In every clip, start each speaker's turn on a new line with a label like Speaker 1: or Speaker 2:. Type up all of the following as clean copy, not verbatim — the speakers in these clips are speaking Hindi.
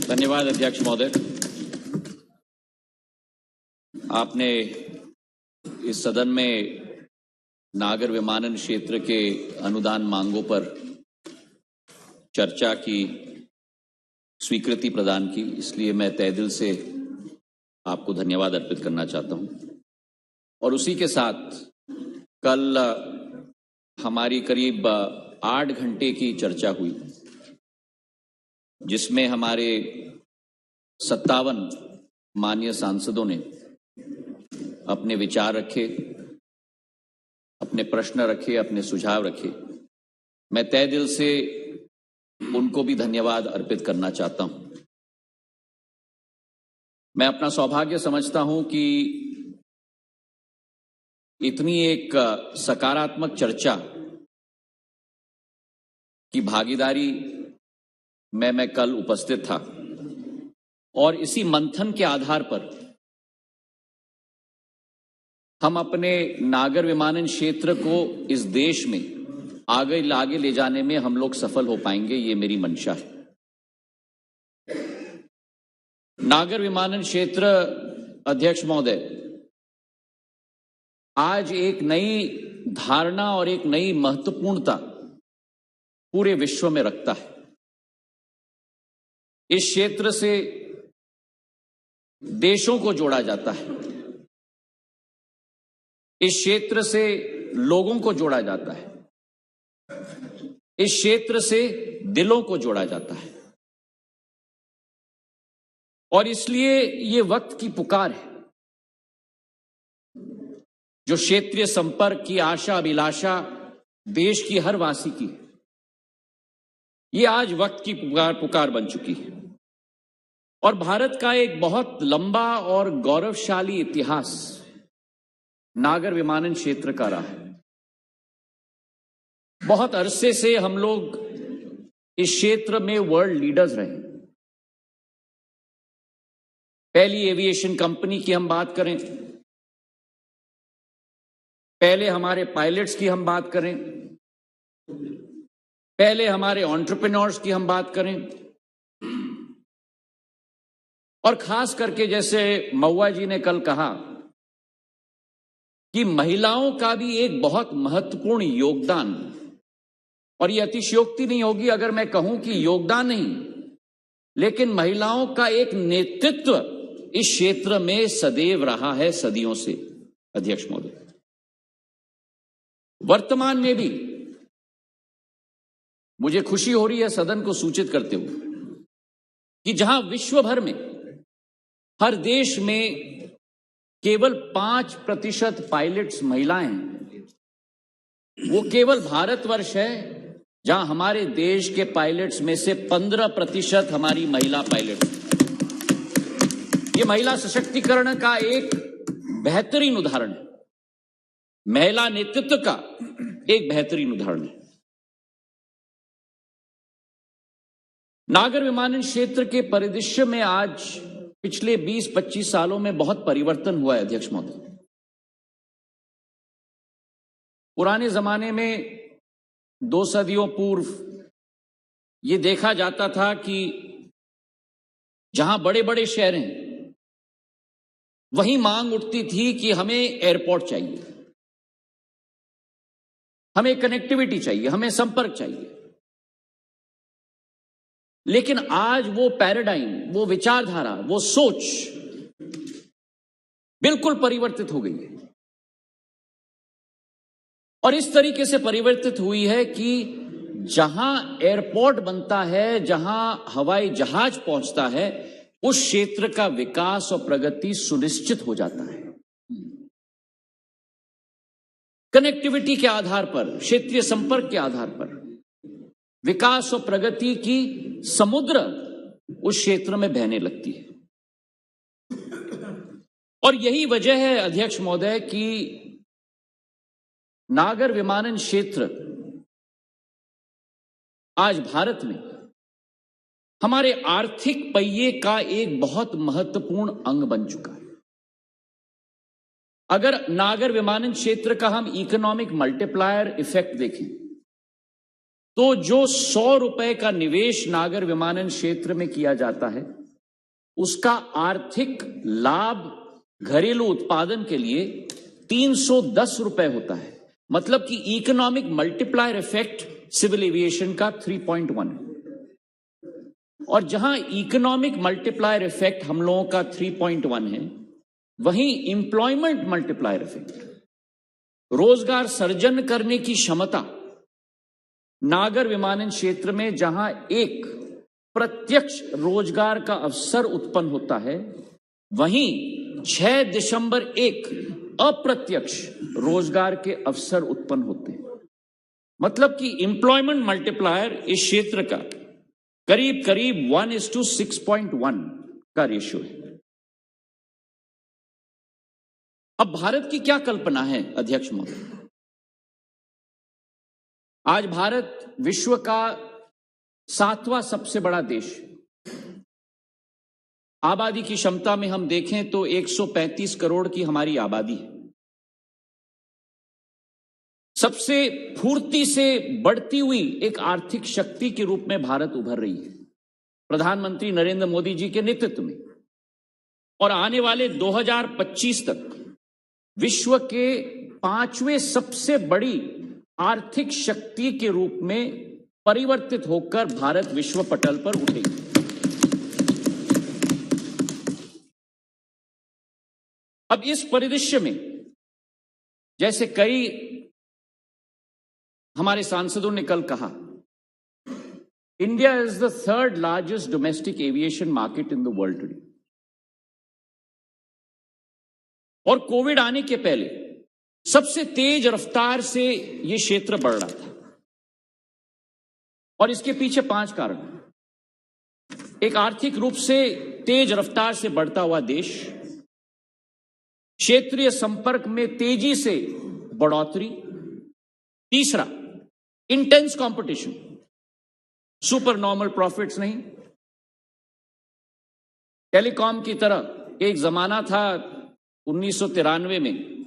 Speaker 1: धन्यवाद अध्यक्ष महोदय। आपने इस सदन में नागर विमानन क्षेत्र के अनुदान मांगों पर चर्चा की स्वीकृति प्रदान की, इसलिए मैं तहे दिल से आपको धन्यवाद अर्पित करना चाहता हूं। और उसी के साथ कल हमारी करीब 8 घंटे की चर्चा हुई, जिसमें हमारे 57 माननीय सांसदों ने अपने विचार रखे, अपने प्रश्न रखे, अपने सुझाव रखे। मैं तहे दिल से उनको भी धन्यवाद अर्पित करना चाहता हूं। मैं अपना सौभाग्य समझता हूं कि इतनी एक सकारात्मक चर्चा की भागीदारी में मैं कल उपस्थित था और इसी मंथन के आधार पर हम अपने नागर विमानन क्षेत्र को इस देश में आगे ले जाने में हम लोग सफल हो पाएंगे, ये मेरी मंशा है। नागर विमानन क्षेत्र, अध्यक्ष महोदय, आज एक नई धारणा और एक नई महत्वपूर्णता पूरे विश्व में रखता है। इस क्षेत्र से देशों को जोड़ा जाता है, इस क्षेत्र से लोगों को जोड़ा जाता है, इस क्षेत्र से दिलों को जोड़ा जाता है। और इसलिए ये वक्त की पुकार है, जो क्षेत्रीय संपर्क की आशा अभिलाषा देश की हर वासी की है, ये आज वक्त की पुकार बन चुकी है। और भारत का एक बहुत लंबा और गौरवशाली इतिहास नागर विमानन क्षेत्र का रहा है। बहुत अरसे से हम लोग इस क्षेत्र में वर्ल्ड लीडर्स रहे। पहली एविएशन कंपनी की हम बात करें, पहले हमारे पायलट्स की हम बात करें, पहले हमारे एंटरप्रेन्योर्स की हम बात करें, और खास करके जैसे महुआ जी ने कल कहा कि महिलाओं का भी एक बहुत महत्वपूर्ण योगदान, और यह अतिशयोक्ति नहीं होगी अगर मैं कहूं कि योगदान नहीं, लेकिन महिलाओं का एक नेतृत्व इस क्षेत्र में सदैव रहा है, सदियों से। अध्यक्ष महोदय, वर्तमान में भी मुझे खुशी हो रही है सदन को सूचित करते हुए कि जहां विश्व भर में हर देश में केवल 5% पायलट्स महिलाएं हैं, वो केवल भारतवर्ष है जहां हमारे देश के पायलट्स में से 15% हमारी महिला पायलट। ये महिला सशक्तिकरण का एक बेहतरीन उदाहरण है, महिला नेतृत्व का एक बेहतरीन उदाहरण है। नागर विमानन क्षेत्र के परिदृश्य में आज पिछले 20-25 सालों में बहुत परिवर्तन हुआ है। अध्यक्ष महोदय, पुराने जमाने में 2 सदियों पूर्व ये देखा जाता था कि जहां बड़े बड़े शहर हैं वहीं मांग उठती थी कि हमें एयरपोर्ट चाहिए, हमें कनेक्टिविटी चाहिए, हमें संपर्क चाहिए। लेकिन आज वो पैराडाइम, वो विचारधारा, वो सोच बिल्कुल परिवर्तित हो गई है। और इस तरीके से परिवर्तित हुई है कि जहां एयरपोर्ट बनता है, जहां हवाई जहाज पहुंचता है, उस क्षेत्र का विकास और प्रगति सुनिश्चित हो जाता है। कनेक्टिविटी के आधार पर, क्षेत्रीय संपर्क के आधार पर विकास और प्रगति की समुद्र उस क्षेत्र में बहने लगती है। और यही वजह है अध्यक्ष महोदय कि नागर विमानन क्षेत्र आज भारत में हमारे आर्थिक पहिए का एक बहुत महत्वपूर्ण अंग बन चुका है। अगर नागर विमानन क्षेत्र का हम इकोनॉमिक मल्टीप्लायर इफेक्ट देखें तो जो 100 रुपए का निवेश नागर विमानन क्षेत्र में किया जाता है, उसका आर्थिक लाभ घरेलू उत्पादन के लिए 310 रुपए होता है। मतलब कि economic multiplier effect civil aviation का 3.1 है। और जहां इकोनॉमिक मल्टीप्लायर इफेक्ट हम लोगों का 3.1 है, वहीं इंप्लॉयमेंट मल्टीप्लायर इफेक्ट, रोजगार सर्जन करने की क्षमता नागर विमानन क्षेत्र में जहां एक प्रत्यक्ष रोजगार का अवसर उत्पन्न होता है, वहीं 6.1 अप्रत्यक्ष रोजगार के अवसर उत्पन्न होते हैं। मतलब कि इंप्लॉयमेंट मल्टीप्लायर इस क्षेत्र का करीब करीब 1:6.1 का रेशियो है। अब भारत की क्या कल्पना है अध्यक्ष महोदय? आज भारत विश्व का 7वां सबसे बड़ा देश। आबादी की क्षमता में हम देखें तो 135 करोड़ की हमारी आबादी है। सबसे फुर्ती से बढ़ती हुई एक आर्थिक शक्ति के रूप में भारत उभर रही है प्रधानमंत्री नरेंद्र मोदी जी के नेतृत्व में। और आने वाले 2025 तक विश्व के 5वें सबसे बड़ी आर्थिक शक्ति के रूप में परिवर्तित होकर भारत विश्व पटल पर उठेगी। अब इस परिदृश्य में, जैसे कई हमारे सांसदों ने कल कहा, India is the 3rd largest domestic aviation market in the world today. और कोविड आने के पहले सबसे तेज रफ्तार से यह क्षेत्र बढ़ रहा था। और इसके पीछे 5 कारण। एक, आर्थिक रूप से तेज रफ्तार से बढ़ता हुआ देश, क्षेत्रीय संपर्क में तेजी से बढ़ोतरी, तीसरा intense competition, super normal profits नहीं। टेलीकॉम की तरह एक जमाना था 1993 में,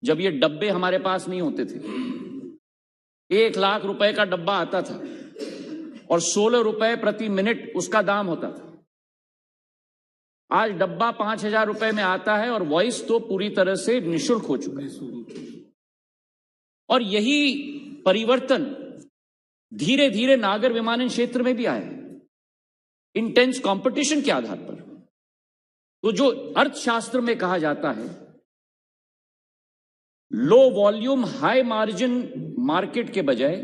Speaker 1: जब ये डब्बे हमारे पास नहीं होते थे। 1 लाख रुपए का डब्बा आता था और 16 रुपए प्रति मिनट उसका दाम होता था। आज डब्बा 5,000 रुपए में आता है और वॉइस तो पूरी तरह से निःशुल्क हो चुका है। और यही परिवर्तन धीरे धीरे नागर विमानन क्षेत्र में भी आया है, इंटेंस कंपटीशन के आधार पर। तो जो अर्थशास्त्र में कहा जाता है low volume high margin market के बजाय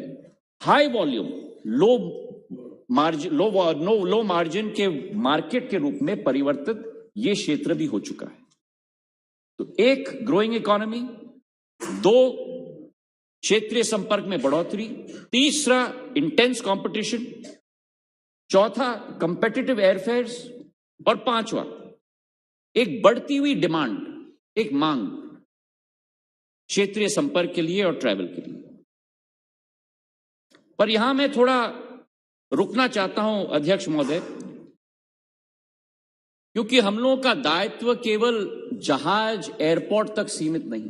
Speaker 1: हाई वॉल्यूम लो मार्जिन के मार्केट के रूप में परिवर्तित ये क्षेत्र भी हो चुका है। तो 1, ग्रोइंग इकोनॉमी, 2, क्षेत्रीय संपर्क में बढ़ोतरी, तीसरा इंटेंस कंपटीशन, चौथा कंपेटिटिव एयरफेयर्स, और 5वां एक बढ़ती हुई डिमांड, एक मांग क्षेत्रीय संपर्क के लिए और ट्रैवल के लिए। पर यहां मैं थोड़ा रुकना चाहता हूं अध्यक्ष महोदय, क्योंकि हम लोगों का दायित्व केवल जहाज एयरपोर्ट तक सीमित नहीं।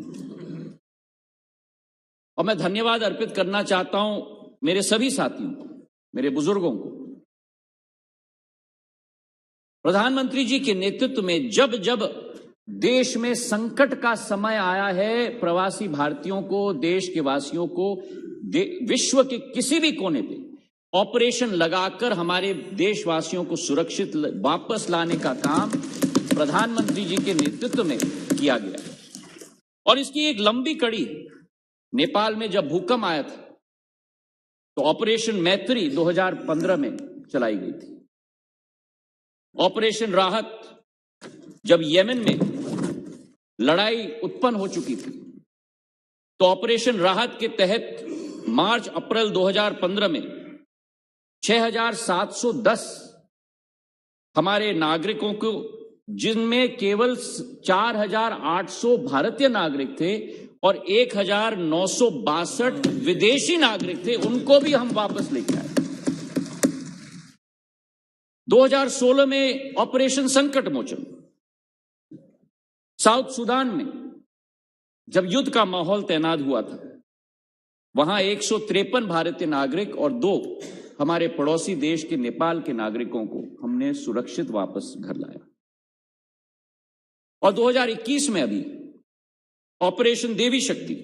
Speaker 1: और मैं धन्यवाद अर्पित करना चाहता हूं मेरे सभी साथियों को, मेरे बुजुर्गों को। प्रधानमंत्री जी के नेतृत्व में जब जब देश में संकट का समय आया है, प्रवासी भारतीयों को, देश के वासियों को विश्व के किसी भी कोने पे ऑपरेशन लगाकर हमारे देशवासियों को सुरक्षित वापस लाने का काम प्रधानमंत्री जी के नेतृत्व में किया गया। और इसकी एक लंबी कड़ी नेपाल में जब भूकंप आया था तो ऑपरेशन मैत्री 2015 में चलाई गई थी। ऑपरेशन राहत जब येमेन में लड़ाई उत्पन्न हो चुकी थी तो ऑपरेशन राहत के तहत मार्च अप्रैल 2015 में 6,710 हमारे नागरिकों को, जिनमें केवल 4,800 भारतीय नागरिक थे और 1,962 विदेशी नागरिक थे, उनको भी हम वापस लेके आए। 2016 में ऑपरेशन संकट मोचन, साउथ सुदान में जब युद्ध का माहौल तैनात हुआ था वहां 153 भारतीय नागरिक और 2 हमारे पड़ोसी देश के नेपाल के नागरिकों को हमने सुरक्षित वापस घर लाया। और 2021 में अभी ऑपरेशन देवी शक्ति,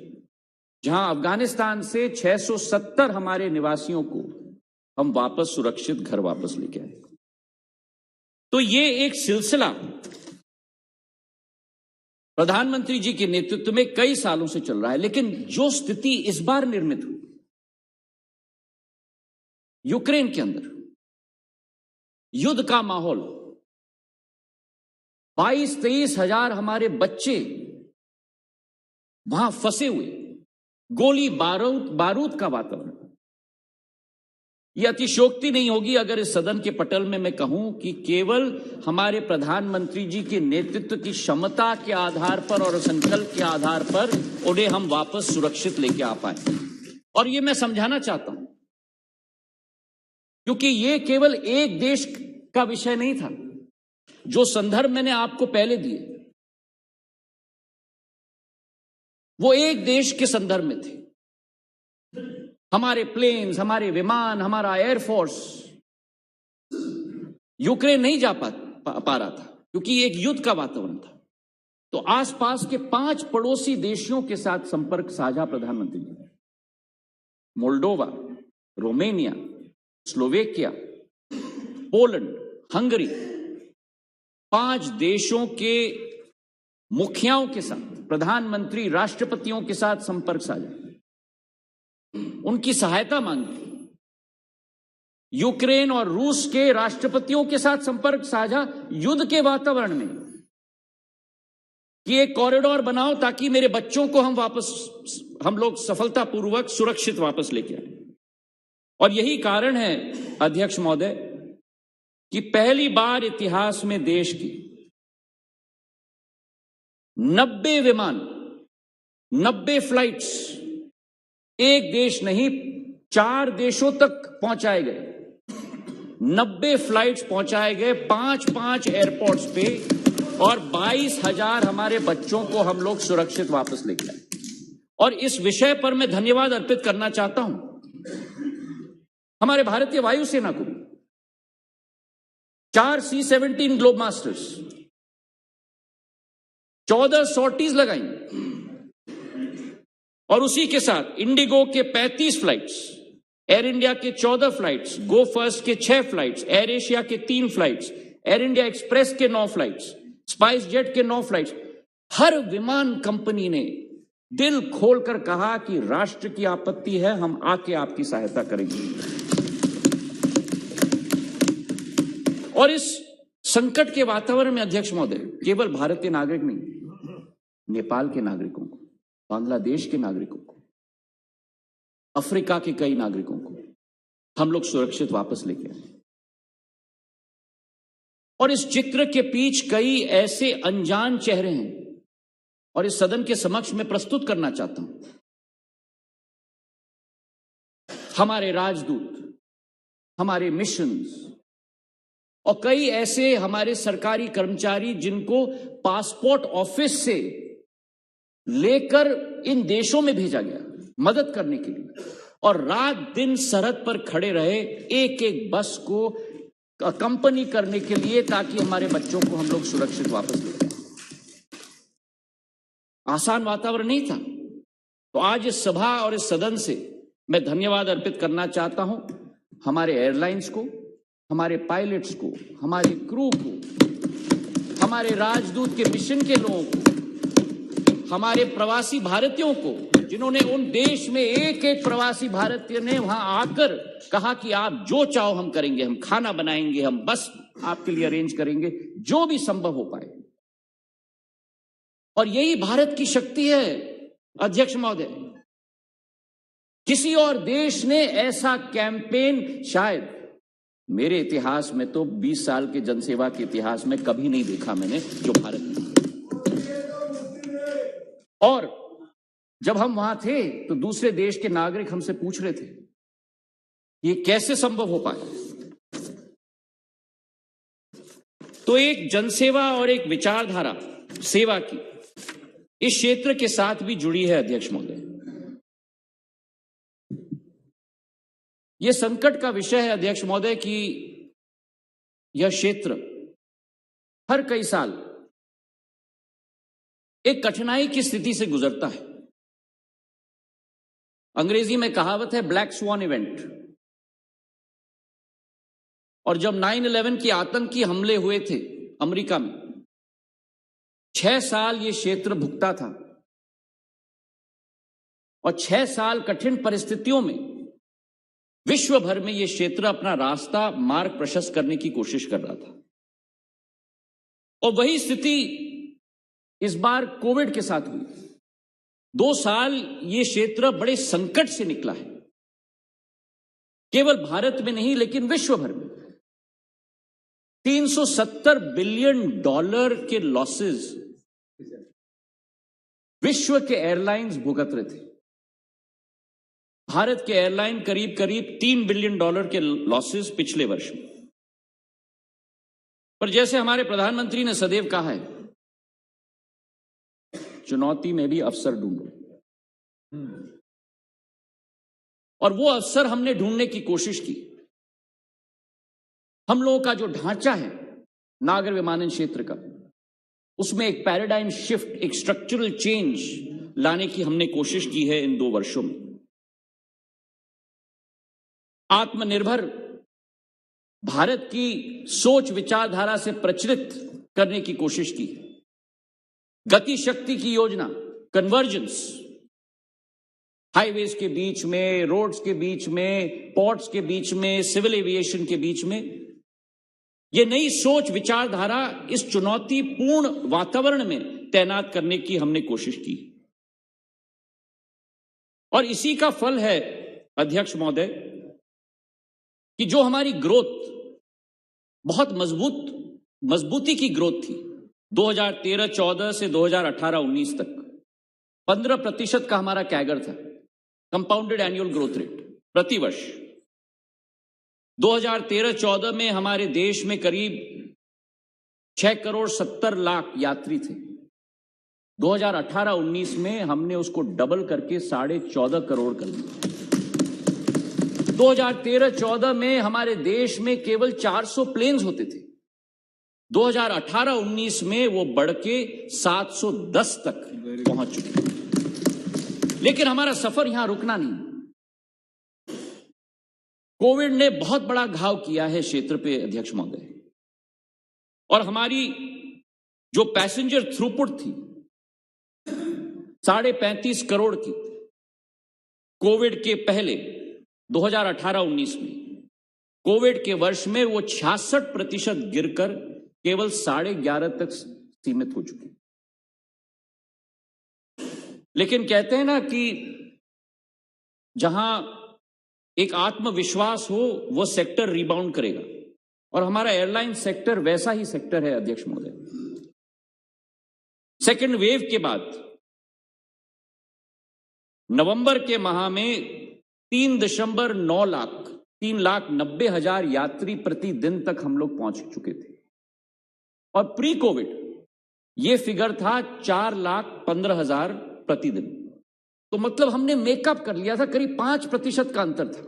Speaker 1: जहां अफगानिस्तान से 670 हमारे निवासियों को हम वापस सुरक्षित घर वापस लेके आए। तो ये एक सिलसिला प्रधानमंत्री जी के नेतृत्व में कई सालों से चल रहा है। लेकिन जो स्थिति इस बार निर्मित हुई यूक्रेन के अंदर, युद्ध का माहौल, 22-23 हजार हमारे बच्चे वहां फंसे हुए, गोली बारूद का वातावरण, यह अतिशयोक्ति नहीं होगी अगर इस सदन के पटल में मैं कहूं कि केवल हमारे प्रधानमंत्री जी के नेतृत्व की क्षमता के आधार पर और संकल्प के आधार पर उन्हें हम वापस सुरक्षित लेके आ पाए। और यह मैं समझाना चाहता हूं क्योंकि यह केवल एक देश का विषय नहीं था। जो संदर्भ मैंने आपको पहले दिए वो एक देश के संदर्भ में थे। हमारे प्लेन्स, हमारे विमान, हमारा एयरफोर्स यूक्रेन नहीं जा पा रहा था क्योंकि एक युद्ध का वातावरण था। तो आसपास के 5 पड़ोसी देशों के साथ संपर्क साझा प्रधानमंत्री ने, Moldova, Romania, Slovakia, Poland, Hungary, 5 देशों के मुखियाओं के साथ, प्रधानमंत्री, राष्ट्रपतियों के साथ संपर्क साझा, उनकी सहायता मांगी। यूक्रेन और रूस के राष्ट्रपतियों के साथ संपर्क साझा युद्ध के वातावरण में कि एक कॉरिडोर बनाओ ताकि मेरे बच्चों को हम लोग सफलतापूर्वक सुरक्षित वापस लेके आए। और यही कारण है अध्यक्ष महोदय कि पहली बार इतिहास में देश की 90 विमान, 90 फ्लाइट्स, एक देश नहीं 4 देशों तक पहुंचाए गए। 90 फ्लाइट्स पहुंचाए गए 5-5 एयरपोर्ट्स पे और 22,000 हमारे बच्चों को हम लोग सुरक्षित वापस लेके आए। और इस विषय पर मैं धन्यवाद अर्पित करना चाहता हूं हमारे भारतीय वायुसेना को। 4 C-17 ग्लोब मास्टर्स, 14 सॉर्टीज लगाई और उसी के साथ इंडिगो के 35 फ्लाइट्स, एयर इंडिया के 14 फ्लाइट्स, गो फर्स्ट के 6 फ्लाइट्स, एयर एशिया के 3 फ्लाइट्स, एयर इंडिया एक्सप्रेस के 9 फ्लाइट्स, स्पाइस जेट के 9 फ्लाइट्स। हर विमान कंपनी ने दिल खोलकर कहा कि राष्ट्र की आपत्ति है, हम आके आपकी सहायता करेंगे। और इस संकट के वातावरण में अध्यक्ष महोदय, केवल भारतीय नागरिक नहीं, नेपाल के नागरिकों को, बांग्लादेश के नागरिकों को, अफ्रीका के कई नागरिकों को हम लोग सुरक्षित वापस लेके आए। और इस चित्र के पीछे कई ऐसे अनजान चेहरे हैं और इस सदन के समक्ष में प्रस्तुत करना चाहता हूं। हमारे राजदूत, हमारे मिशंस और कई ऐसे हमारे सरकारी कर्मचारी जिनको पासपोर्ट ऑफिस से लेकर इन देशों में भेजा गया मदद करने के लिए, और रात दिन सरहद पर खड़े रहे एक एक बस को कंपनी करने के लिए ताकि हमारे बच्चों को हम लोग सुरक्षित वापस ले जाएं। आसान वातावरण नहीं था। तो आज इस सभा और इस सदन से मैं धन्यवाद अर्पित करना चाहता हूं हमारे एयरलाइंस को, हमारे पायलट्स को, हमारे क्रू को, हमारे राजदूत के मिशन के लोगों को, हमारे प्रवासी भारतीयों को, जिन्होंने उन देश में एक एक प्रवासी भारतीय ने वहां आकर कहा कि आप जो चाहो हम करेंगे, हम खाना बनाएंगे, हम बस आपके लिए अरेंज करेंगे, जो भी संभव हो पाए। और यही भारत की शक्ति है अध्यक्ष महोदय। किसी और देश ने ऐसा कैंपेन शायद मेरे इतिहास में तो 20 साल के जनसेवा के इतिहास में कभी नहीं देखा मैंने जो भारत में। और जब हम वहां थे तो दूसरे देश के नागरिक हमसे पूछ रहे थे ये कैसे संभव हो पाए। तो एक जनसेवा और एक विचारधारा सेवा की इस क्षेत्र के साथ भी जुड़ी है अध्यक्ष महोदय। यह संकट का विषय है अध्यक्ष महोदय कि यह क्षेत्र हर कई साल एक कठिनाई की स्थिति से गुजरता है। अंग्रेजी में कहावत है ब्लैक स्वान इवेंट। और जब 9/11 की आतंकी हमले हुए थे अमेरिका में, 6 साल यह क्षेत्र भुगता था और 6 साल कठिन परिस्थितियों में विश्व भर में यह क्षेत्र अपना रास्ता मार्ग प्रशस्त करने की कोशिश कर रहा था। और वही स्थिति इस बार कोविड के साथ हुई। 2 साल यह क्षेत्र बड़े संकट से निकला है, केवल भारत में नहीं लेकिन विश्व भर में। $370 बिलियन के लॉसेस विश्व के एयरलाइंस भुगत रहे थे। भारत के एयरलाइन करीब $3 बिलियन के लॉसेस पिछले वर्ष में। पर जैसे हमारे प्रधानमंत्री ने सदैव कहा है, चुनौती में भी अवसर ढूंढो। और वो अवसर हमने ढूंढने की कोशिश की। हम लोगों का जो ढांचा है नागर विमानन क्षेत्र का, उसमें एक पैराडाइम शिफ्ट, एक स्ट्रक्चरल चेंज लाने की हमने कोशिश की है इन 2 वर्षों में। आत्मनिर्भर भारत की सोच विचारधारा से प्रचलित करने की कोशिश की। गति शक्ति की योजना, कन्वर्जेंस, हाईवेज के बीच में, रोड्स के बीच में, पोर्ट्स के बीच में, सिविल एविएशन के बीच में, यह नई सोच विचारधारा इस चुनौतीपूर्ण वातावरण में तैनात करने की हमने कोशिश की। और इसी का फल है अध्यक्ष महोदय कि जो हमारी ग्रोथ बहुत मजबूती की ग्रोथ थी 2013-14 से 2018-19 तक, 15% का हमारा कैगर था, कंपाउंडेड एनुअल ग्रोथ रेट प्रतिवर्ष। 2013-14 में हमारे देश में करीब 6,70,00,000 यात्री थे। 2018-19 में हमने उसको डबल करके 14.5 करोड़ कर दिया। 2013-14 में हमारे देश में केवल 400 प्लेन्स होते थे। 2018-19 में वो बढ़ के 710 तक पहुंच चुके। लेकिन हमारा सफर यहां रुकना नहीं। कोविड ने बहुत बड़ा घाव किया है क्षेत्र पे अध्यक्ष महोदय। और हमारी जो पैसेंजर थ्रूपुट थी 35.5 करोड़ की कोविड के पहले 2018-19 में, कोविड के वर्ष में वो 66% गिरकर केवल 11.5 तक सीमित हो चुकी। लेकिन कहते हैं ना कि जहां एक आत्मविश्वास हो वो सेक्टर रिबाउंड करेगा, और हमारा एयरलाइन सेक्टर वैसा ही सेक्टर है अध्यक्ष महोदय। सेकेंड वेव के बाद नवंबर के माह में 3.9 लाख 3,90,000 यात्री प्रतिदिन तक हम लोग पहुंच चुके थे। और प्री कोविड ये फिगर था 4,15,000 प्रतिदिन। तो मतलब हमने मेकअप कर लिया था, करीब 5% का अंतर था।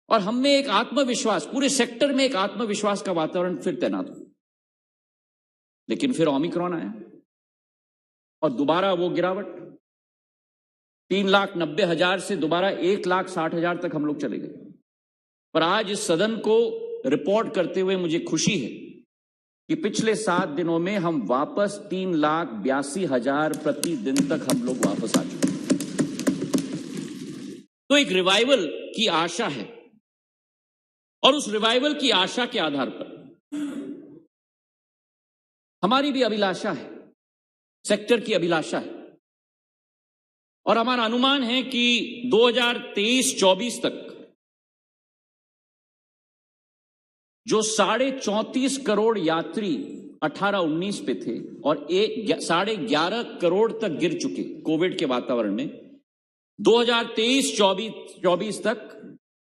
Speaker 1: और हमें एक आत्मविश्वास, पूरे सेक्टर में एक आत्मविश्वास का वातावरण फिर तैनात हुआ। लेकिन फिर ओमिक्रॉन आया और दोबारा वो गिरावट 3,90,000 से दोबारा 1,60,000 तक हम लोग चले गए। पर आज इस सदन को रिपोर्ट करते हुए मुझे खुशी है कि पिछले 7 दिनों में हम वापस 3,82,000 प्रतिदिन तक हम लोग वापस आ चुके हैं। तो एक रिवाइवल की आशा है, और उस रिवाइवल की आशा के आधार पर हमारी भी अभिलाषा है, सेक्टर की अभिलाषा है। और हमारा अनुमान है कि 2023-24 तक जो 34.5 करोड़ यात्री 18-19 पे थे और 11.5 करोड़ तक गिर चुके कोविड के वातावरण में, 2023-24 तक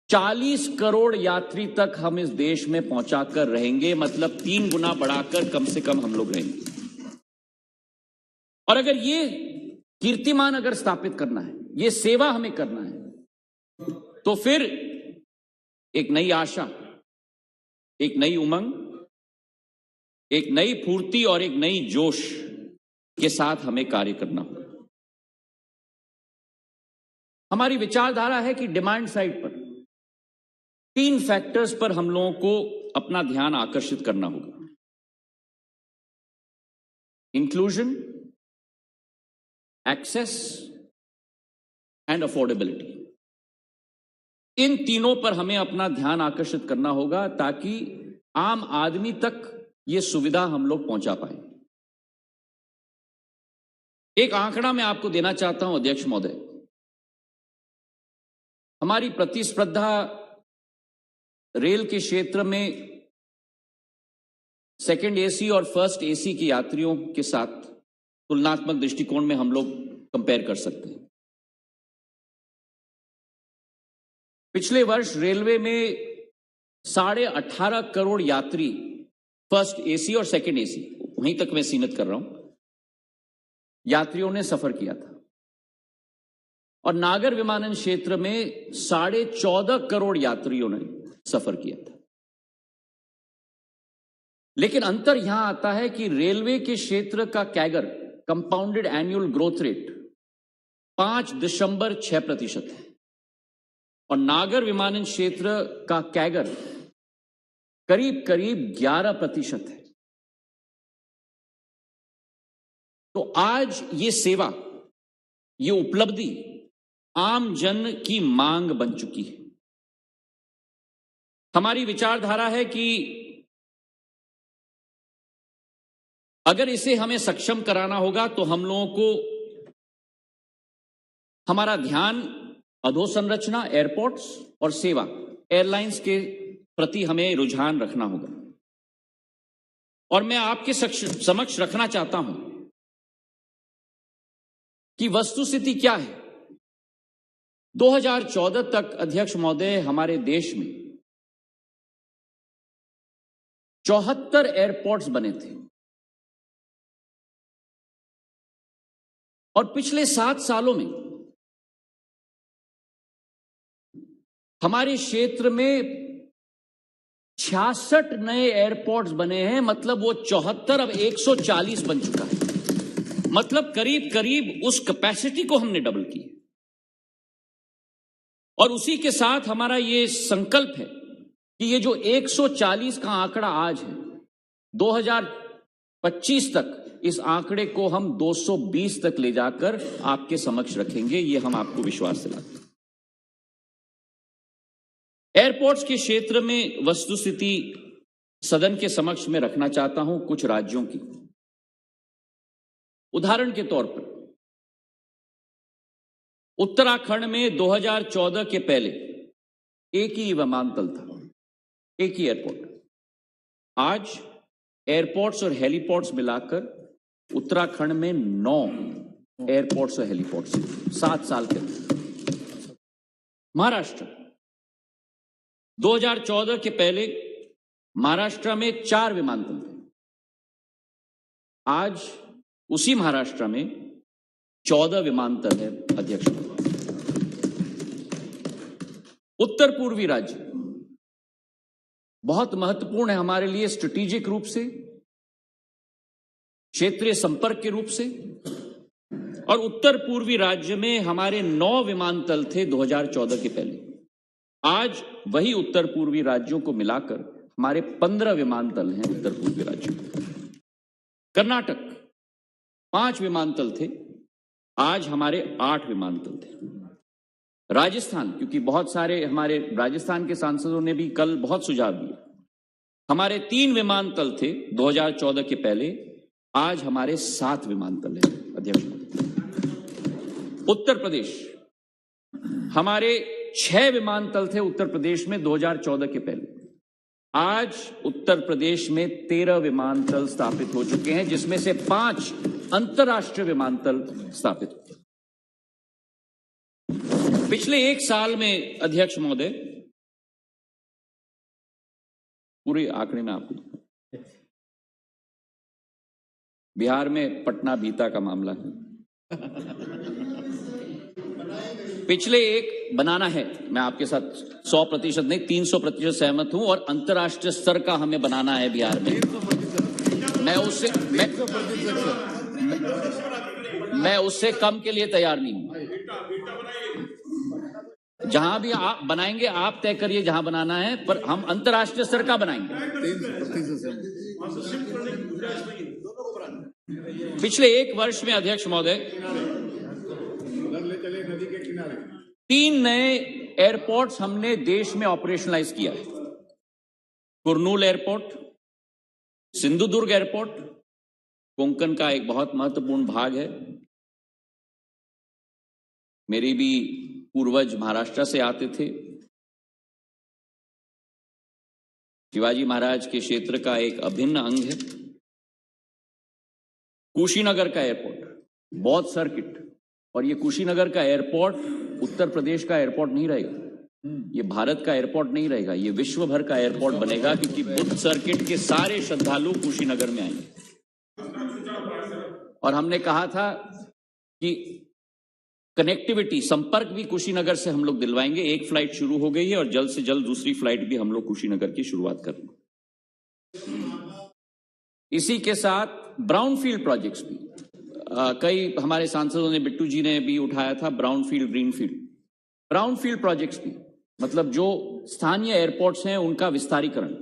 Speaker 1: 40 करोड़ यात्री तक हम इस देश में पहुंचाकर रहेंगे। मतलब 3 गुना बढ़ाकर कम से कम हम लोग रहेंगे। और अगर ये कीर्तिमान अगर स्थापित करना है, ये सेवा हमें करना है, तो फिर एक नई आशा, एक नई उमंग, एक नई फुर्ती और एक नई जोश के साथ हमें कार्य करना होगा। हमारी विचारधारा है कि डिमांड साइड पर 3 फैक्टर्स पर हम लोगों को अपना ध्यान आकर्षित करना होगा। Inclusion, access and affordability. इन तीनों पर हमें अपना ध्यान आकर्षित करना होगा ताकि आम आदमी तक यह सुविधा हम लोग पहुंचा पाए। एक आंकड़ा मैं आपको देना चाहता हूं अध्यक्ष महोदय। हमारी प्रतिस्पर्धा रेल के क्षेत्र में सेकंड एसी और फर्स्ट एसी के यात्रियों के साथ तुलनात्मक दृष्टिकोण में हम लोग कंपेयर कर सकते हैं। पिछले वर्ष रेलवे में 18.5 करोड़ यात्री फर्स्ट एसी और सेकंड एसी, वहीं तक मैं सीमित कर रहा हूं, यात्रियों ने सफर किया था। और नागर विमानन क्षेत्र में 14.5 करोड़ यात्रियों ने सफर किया था। लेकिन अंतर यहां आता है कि रेलवे के क्षेत्र का CAGR, compounded annual growth rate, 5.6% है और नागर विमानन क्षेत्र का कैगर करीब करीब 11% है। तो आज ये सेवा, ये उपलब्धि आम जन की मांग बन चुकी है। हमारी विचारधारा है कि अगर इसे हमें सक्षम कराना होगा तो हम लोगों को हमारा ध्यान अधोसंरचना, एयरपोर्ट्स और सेवा, एयरलाइंस के प्रति हमें रुझान रखना होगा। और मैं आपके समक्ष रखना चाहता हूं कि वस्तुस्थिति क्या है। 2014 तक अध्यक्ष महोदय हमारे देश में 74 एयरपोर्ट्स बने थे और पिछले 7 सालों में हमारे क्षेत्र में 66 नए एयरपोर्ट्स बने हैं। मतलब वो 74 अब 140 बन चुका है। मतलब करीब करीब उस कैपेसिटी को हमने डबल की। और उसी के साथ हमारा ये संकल्प है कि ये जो 140 का आंकड़ा आज है, 2025 तक इस आंकड़े को हम 220 तक ले जाकर आपके समक्ष रखेंगे। ये हम आपको विश्वास दिलाते हैं। एयरपोर्ट्स के क्षेत्र में वस्तुस्थिति सदन के समक्ष में रखना चाहता हूं कुछ राज्यों की। उदाहरण के तौर पर उत्तराखंड में 2014 के पहले एक ही विमानतल था, एक ही एयरपोर्ट। आज एयरपोर्ट्स और हेलीपोर्ट्स मिलाकर उत्तराखंड में 9 एयरपोर्ट्स और हेलीपोर्ट्स 7 साल के अंदर। महाराष्ट्र 2014 के पहले महाराष्ट्र में 4 विमानतल थे। आज उसी महाराष्ट्र में 14 विमानतल है अध्यक्ष। उत्तर पूर्वी राज्य बहुत महत्वपूर्ण है हमारे लिए, स्ट्रेटेजिक रूप से, क्षेत्रीय संपर्क के रूप से। और उत्तर पूर्वी राज्य में हमारे 9 विमानतल थे 2014 के पहले। आज वही उत्तर पूर्वी राज्यों को मिलाकर हमारे 15 विमानतल हैं उत्तर पूर्वी राज्यों में। कर्नाटक 5 विमानतल थे, आज हमारे 8 विमानतल थे। राजस्थान, क्योंकि बहुत सारे हमारे राजस्थान के सांसदों ने भी कल बहुत सुझाव दिए, हमारे 3 विमानतल थे 2014 के पहले, आज हमारे 7 विमानतल हैं अध्यक्ष। उत्तर प्रदेश, हमारे 6 विमानतल थे उत्तर प्रदेश में 2014 के पहले। आज उत्तर प्रदेश में 13 विमानतल स्थापित हो चुके हैं, जिसमें से 5 अंतर्राष्ट्रीय विमानतल स्थापित हुए। पिछले 1 साल में अध्यक्ष महोदय, पूरे आंकड़े में आपको, बिहार में पटना बीता का मामला है। पिछले बनाना है, मैं आपके साथ 100% नहीं 300% सहमत हूं, और अंतर्राष्ट्रीय स्तर का हमें बनाना है बिहार में। मैं उससे कम के लिए तैयार नहीं हूं। जहां भी आप बनाएंगे आप तय करिए जहां बनाना है, पर हम अंतर्राष्ट्रीय स्तर का बनाएंगे। पिछले 1 वर्ष में अध्यक्ष महोदय 3 नए एयरपोर्ट्स हमने देश में ऑपरेशनलाइज किया है। कुर्नूल एयरपोर्ट, सिंधुदुर्ग एयरपोर्ट, कोंकण का एक बहुत महत्वपूर्ण भाग है। मेरी भी पूर्वज महाराष्ट्र से आते थे। शिवाजी महाराज के क्षेत्र का एक अभिन्न अंग है। कुशीनगर का एयरपोर्ट, बौद्ध सर्किट, और ये कुशीनगर का एयरपोर्ट उत्तर प्रदेश का एयरपोर्ट नहीं रहेगा, ये भारत का एयरपोर्ट नहीं रहेगा, ये विश्व भर का एयरपोर्ट बनेगा, क्योंकि बुद्ध सर्किट के सारे श्रद्धालु कुशीनगर में आएंगे। और हमने कहा था कि कनेक्टिविटी, संपर्क भी कुशीनगर से हम लोग दिलवाएंगे। 1 फ्लाइट शुरू हो गई है और जल्द से जल्द दूसरी फ्लाइट भी हम लोग कुशीनगर की शुरुआत करेंगे। इसी के साथ ब्राउनफील्ड प्रोजेक्ट्स भी कई हमारे सांसदों ने, बिट्टू जी ने भी उठाया था, ब्राउनफील्ड ग्रीनफील्ड। ब्राउनफील्ड प्रोजेक्ट्स भी मतलब जो स्थानीय एयरपोर्ट्स हैं उनका विस्तारीकरण।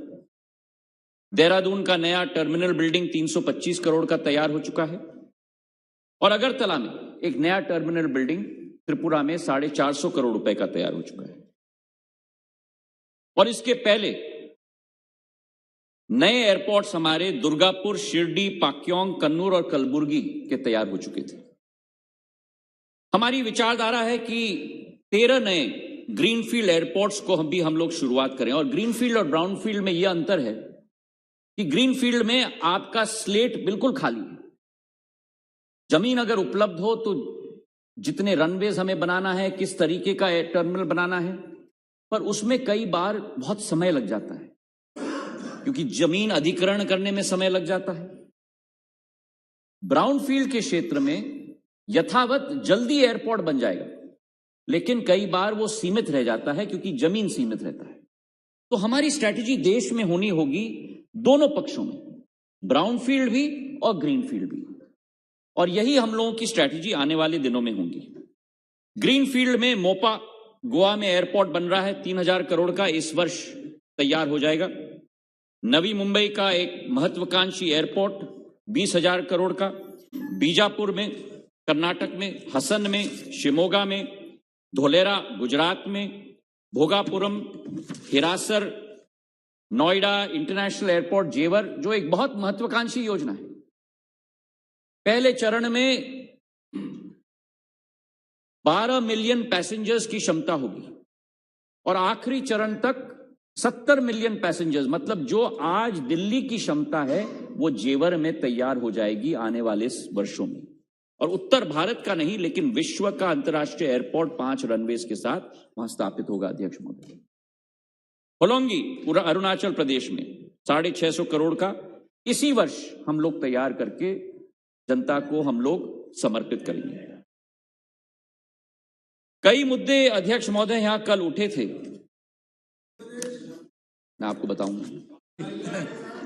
Speaker 1: देहरादून का नया टर्मिनल बिल्डिंग 325 करोड़ का तैयार हो चुका है, और अगरतला में एक नया टर्मिनल बिल्डिंग त्रिपुरा में 450 करोड़ रुपए का तैयार हो चुका है। और इसके पहले नए एयरपोर्ट्स हमारे दुर्गापुर, शिरडी, पाक्योंग, कन्नूर और कलबुर्गी के तैयार हो चुके थे। हमारी विचारधारा है कि 13 नए ग्रीनफील्ड एयरपोर्ट्स को हम लोग शुरुआत करें। और ग्रीनफील्ड और ब्राउनफील्ड में यह अंतर है कि ग्रीनफील्ड में आपका स्लेट बिल्कुल खाली है। जमीन अगर उपलब्ध हो तो जितने रनवेज हमें बनाना है, किस तरीके का टर्मिनल बनाना है, पर उसमें कई बार बहुत समय लग जाता है, क्योंकि जमीन अधिग्रहण करने में समय लग जाता है। ब्राउनफील्ड के क्षेत्र में यथावत जल्दी एयरपोर्ट बन जाएगा, लेकिन कई बार वो सीमित रह जाता है क्योंकि जमीन सीमित रहता है। तो हमारी स्ट्रैटेजी देश में होनी होगी दोनों पक्षों में, ब्राउनफील्ड भी और ग्रीनफील्ड भी, और यही हम लोगों की स्ट्रैटेजी आने वाले दिनों में होगी। ग्रीनफील्ड में मोपा गोवा में एयरपोर्ट बन रहा है 3000 करोड़ का, इस वर्ष तैयार हो जाएगा। नवी मुंबई का एक महत्वाकांक्षी एयरपोर्ट 20,000 करोड़ का, बीजापुर में कर्नाटक में, हसन में, शिमोगा में, धोलेरा गुजरात में, भोगापुरम, हिरासर, नोएडा इंटरनेशनल एयरपोर्ट जेवर, जो एक बहुत महत्वाकांक्षी योजना है। पहले चरण में 12 मिलियन पैसेंजर्स की क्षमता होगी और आखिरी चरण तक 70 मिलियन पैसेंजर्स, मतलब जो आज दिल्ली की क्षमता है वो जेवर में तैयार हो जाएगी आने वाले वर्षों में। और उत्तर भारत का नहीं लेकिन विश्व का अंतर्राष्ट्रीय एयरपोर्ट 5 रनवेज के साथ वहां स्थापित होगा। अध्यक्ष महोदय, होलोंगी पूरा अरुणाचल प्रदेश में 650 करोड़ का इसी वर्ष हम लोग तैयार करके जनता को हम लोग समर्पित करेंगे। कई मुद्दे अध्यक्ष महोदय यहां कल उठे थे, मैं आपको बताऊंगा।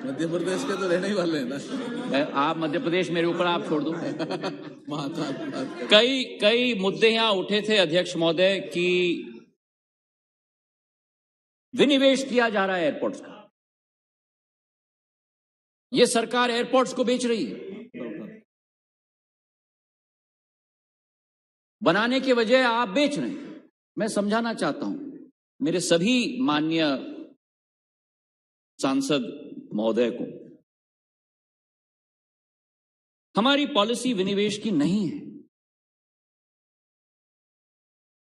Speaker 2: मध्य प्रदेश के तो रहने ही वाले हैं ना।
Speaker 1: आप मध्य प्रदेश मेरे ऊपर आप छोड़ दो। कई मुद्दे यहां उठे थे अध्यक्ष महोदय कि विनिवेश किया जा रहा है एयरपोर्ट्स का। यह सरकार एयरपोर्ट्स को बेच रही है। बनाने के बजाय आप बेच रहे हैं। मैं समझाना चाहता हूं मेरे सभी माननीय सांसद महोदय को, हमारी पॉलिसी विनिवेश की नहीं है।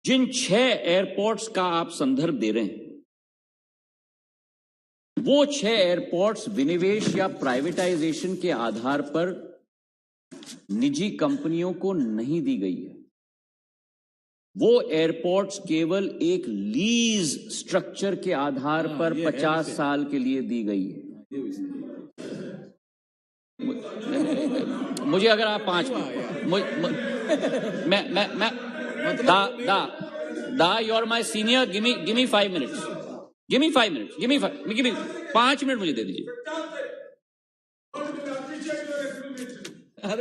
Speaker 1: जिन 6 एयरपोर्ट्स का आप संदर्भ दे रहे हैं, वो 6 एयरपोर्ट्स विनिवेश या प्राइवेटाइजेशन के आधार पर निजी कंपनियों को नहीं दी गई है। वो एयरपोर्ट्स केवल एक लीज स्ट्रक्चर के आधार पर 50 साल के लिए दी गई है। मुझे अगर आप 5 मैं Da, you're my senior. Give me 5 minutes. Give me 5 minutes. Give me 5 minute मुझे दे दीजिए.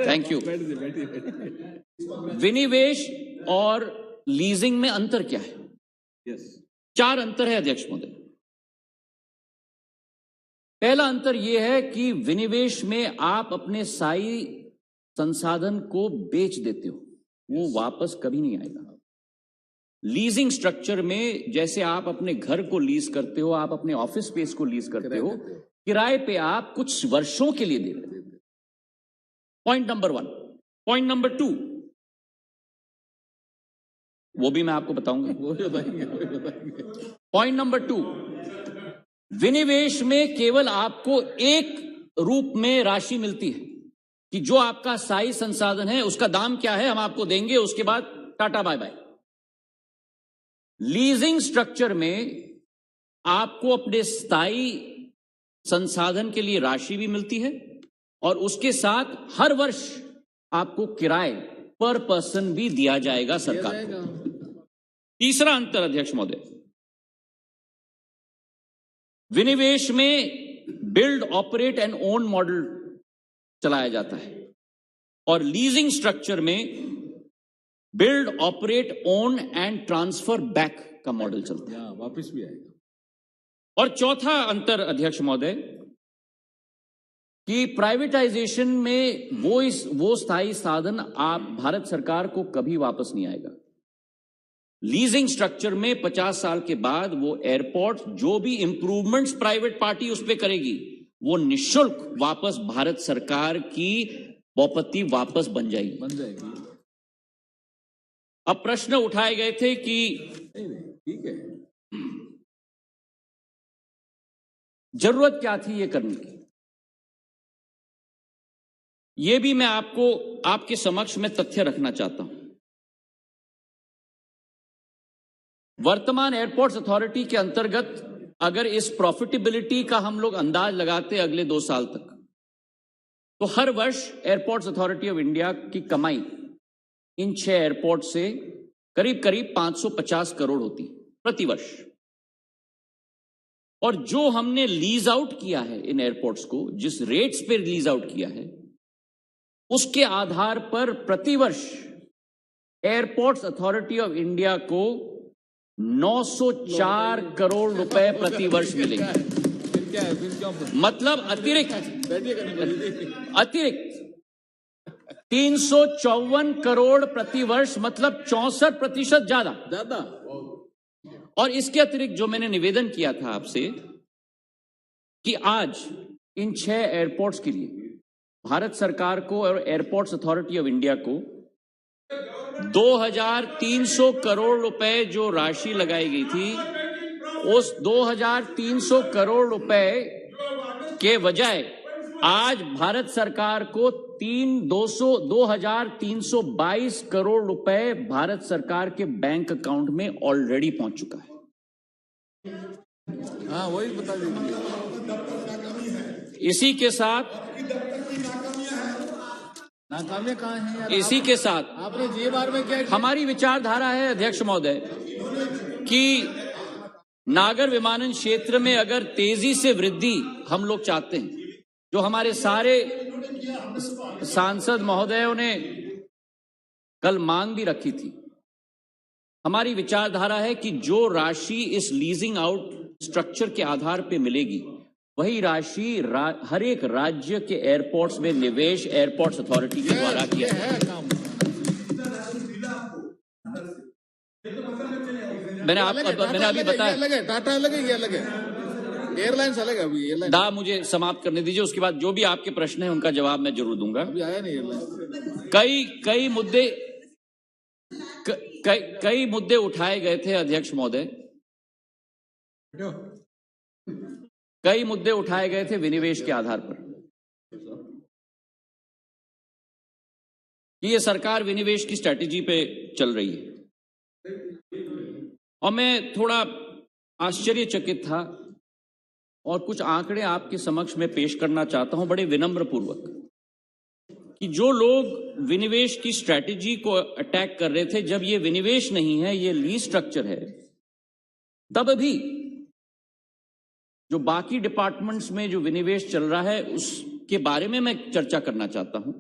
Speaker 1: Thank you. विनिवेश और लीजिंग में अंतर क्या है?
Speaker 2: यस,
Speaker 1: 4 अंतर है अध्यक्ष महोदय. पहला अंतर यह है कि विनिवेश में आप अपने स्थायी संसाधन को बेच देते हो, वो वापस कभी नहीं आएगा. लीजिंग स्ट्रक्चर में जैसे आप अपने घर को लीज करते हो, आप अपने ऑफिस स्पेस को लीज करते हो, किराए पे आप कुछ वर्षों के लिए दे रहे हो. Point number 1. पॉइंट नंबर 2, वो भी मैं आपको बताऊंगा. पॉइंट नंबर 2, विनिवेश में केवल आपको एक रूप में राशि मिलती है कि जो आपका स्थायी संसाधन है उसका दाम क्या है हम आपको देंगे, उसके बाद tata bye bye. Leasing structure में आपको अपने स्थायी संसाधन के लिए राशि भी मिलती है और उसके साथ हर वर्ष आपको किराए पर पर्सन भी दिया जाएगा सरकार को. तीसरा अंतर अध्यक्ष महोदय, विनिवेश में build operate and own model चलाया जाता है और लीजिंग स्ट्रक्चर में build operate own and transfer back का मॉडल चलता है.
Speaker 2: वापस भी आएगा.
Speaker 1: और चौथा अंतर अध्यक्ष महोदय कि प्राइवेटाइजेशन में वो स्थायी साधन आप भारत सरकार को कभी वापस नहीं आएगा. लीजिंग स्ट्रक्चर में 50 साल के बाद वो एयरपोर्ट जो भी इंप्रूवमेंट्स प्राइवेट पार्टी उस पर करेगी वो निःशुल्क वापस भारत सरकार की प्रॉपर्टी वापस बन जाएगी. अब प्रश्न उठाए गए थे कि
Speaker 2: ठीक है,
Speaker 1: जरूरत क्या थी ये करने की. ये भी मैं आपको आपके समक्ष में तथ्य रखना चाहता हूं. वर्तमान एयरपोर्ट्स अथॉरिटी के अंतर्गत अगर इस प्रॉफिटेबिलिटी का हम लोग अंदाज लगाते अगले 2 साल तक, तो हर वर्ष एयरपोर्ट्स अथॉरिटी ऑफ इंडिया की कमाई इन 6 एयरपोर्ट से करीब करीब 550 करोड़ होती प्रति वर्ष. और जो हमने लीज आउट किया है इन एयरपोर्ट्स को, जिस रेट्स पे लीज आउट किया है, उसके आधार पर प्रतिवर्ष एयरपोर्ट्स अथॉरिटी ऑफ इंडिया को 904 करोड़ रुपए प्रतिवर्ष मिलेंगे. मतलब अतिरिक्त 354 करोड़ प्रतिवर्ष, मतलब 64% ज्यादा. और इसके अतिरिक्त जो मैंने निवेदन किया था आपसे कि आज इन 6 एयरपोर्ट्स के लिए भारत सरकार को और एयरपोर्ट्स अथॉरिटी ऑफ इंडिया को 2300 करोड़ रुपए जो राशि लगाई गई थी, उस 2300 करोड़ रुपए के बजाय आज भारत सरकार को 2322 करोड़ रुपए भारत सरकार के बैंक अकाउंट में ऑलरेडी पहुंच चुका है.
Speaker 2: हाँ, वही बता दीजिए.
Speaker 1: इसी के साथ
Speaker 2: नाकामियां कहाँ हैं यार?
Speaker 1: इसी के साथ
Speaker 2: आपने जी बार में क्या
Speaker 1: हमारी विचारधारा है अध्यक्ष महोदय कि नागर विमानन क्षेत्र में अगर तेजी से वृद्धि हम लोग चाहते हैं, जो हमारे सारे सांसद महोदयों ने कल मांग भी रखी थी, हमारी विचारधारा है कि जो राशि इस लीजिंग आउट स्ट्रक्चर के आधार पे मिलेगी, वही राशि हर एक राज्य के एयरपोर्ट्स में निवेश एयरपोर्ट्स अथॉरिटी के द्वारा किया है. मैंने अभी बताया.
Speaker 2: टाटा अलग है, ये अलग है, एयरलाइंस अलग है. अभी एयरलाइन
Speaker 1: दा मुझे समाप्त करने दीजिए, उसके बाद जो भी आपके प्रश्न हैं उनका जवाब मैं जरूर दूंगा.
Speaker 2: अभी आया नहीं एयरलाइन.
Speaker 1: कई मुद्दे उठाए गए थे अध्यक्ष महोदय, कई मुद्दे उठाए गए थे विनिवेश के आधार पर कि ये सरकार विनिवेश की स्ट्रैटेजी पे चल रही है. और मैं थोड़ा आश्चर्यचकित था और कुछ आंकड़े आपके समक्ष में पेश करना चाहता हूं बड़े विनम्र पूर्वक कि जो लोग विनिवेश की स्ट्रैटेजी को अटैक कर रहे थे, जब ये विनिवेश नहीं है, ये लीज स्ट्रक्चर है, तब भी जो बाकी डिपार्टमेंट्स में जो विनिवेश चल रहा है उसके बारे में मैं चर्चा करना चाहता हूं।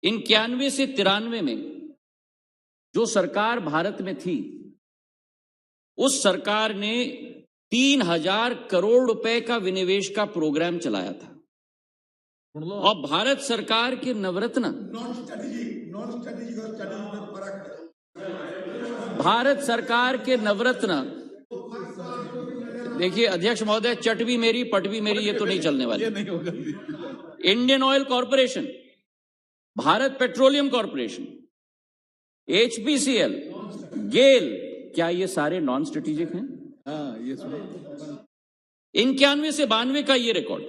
Speaker 1: 91 से 93 में जो सरकार भारत में थी, उस सरकार ने 3000 करोड़ रुपए का विनिवेश का प्रोग्राम चलाया था। और भारत सरकार के नवरत्न, भारत सरकार के नवरत्न, देखिए अध्यक्ष महोदय, चट भी मेरी पट भी मेरी, ये तो नहीं चलने वाली। Indian oil corporation, Bharat petroleum corporation, HPCL, गेल, क्या ये सारे नॉन स्ट्रेटेजिक हैं?
Speaker 2: हाँ, ये सुनो।
Speaker 1: 91 से 92 का ये रिकॉर्ड,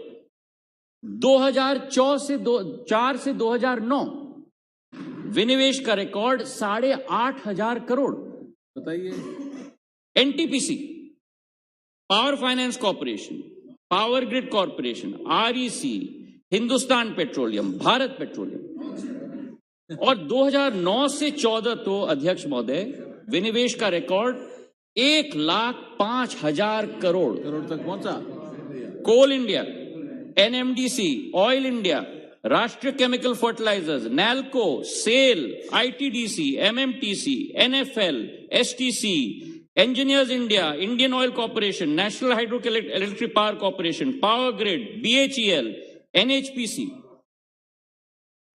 Speaker 1: 2004 से 2009 विनिवेश का रिकॉर्ड 8,500 करोड़।
Speaker 2: बताइए।
Speaker 1: NTPC, power finance corporation, power grid corporation, REC, Hindustan petroleum, Bharat petroleum, और 2009 से 14 तो अध्यक्ष महोदय विनिवेश का रिकॉर्ड 1,05,000 करोड़
Speaker 2: तक पहुंचा।
Speaker 1: Coal India, NMDC, oil India, राष्ट्रीय chemical fertilizers, Nalco, SAIL, ITDC, MMTC, NFL, STC, engineers India, Indian oil corporation, national hydro electric power corporation, power grid, BHEL, NHPC।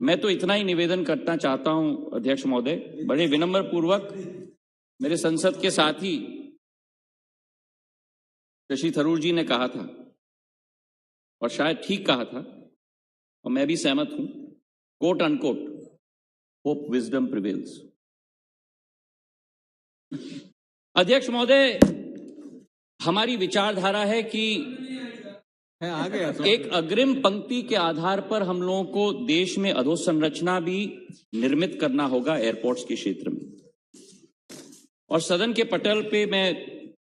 Speaker 1: मैं तो इतना ही निवेदन करना चाहता हूं अध्यक्ष महोदय, बड़े विनम्र पूर्वक, मेरे संसद के साथी शशि थरूर जी ने कहा था, और शायद ठीक कहा था, और मैं भी सहमत हूं, quote unquote, hope wisdom prevails. अध्यक्ष महोदय, हमारी विचारधारा है कि
Speaker 2: आ गया
Speaker 1: एक अग्रिम पंक्ति के आधार पर हम लोगों को देश में अधोसंरचना भी निर्मित करना होगा एयरपोर्ट्स के क्षेत्र में। और सदन के पटल पे मैं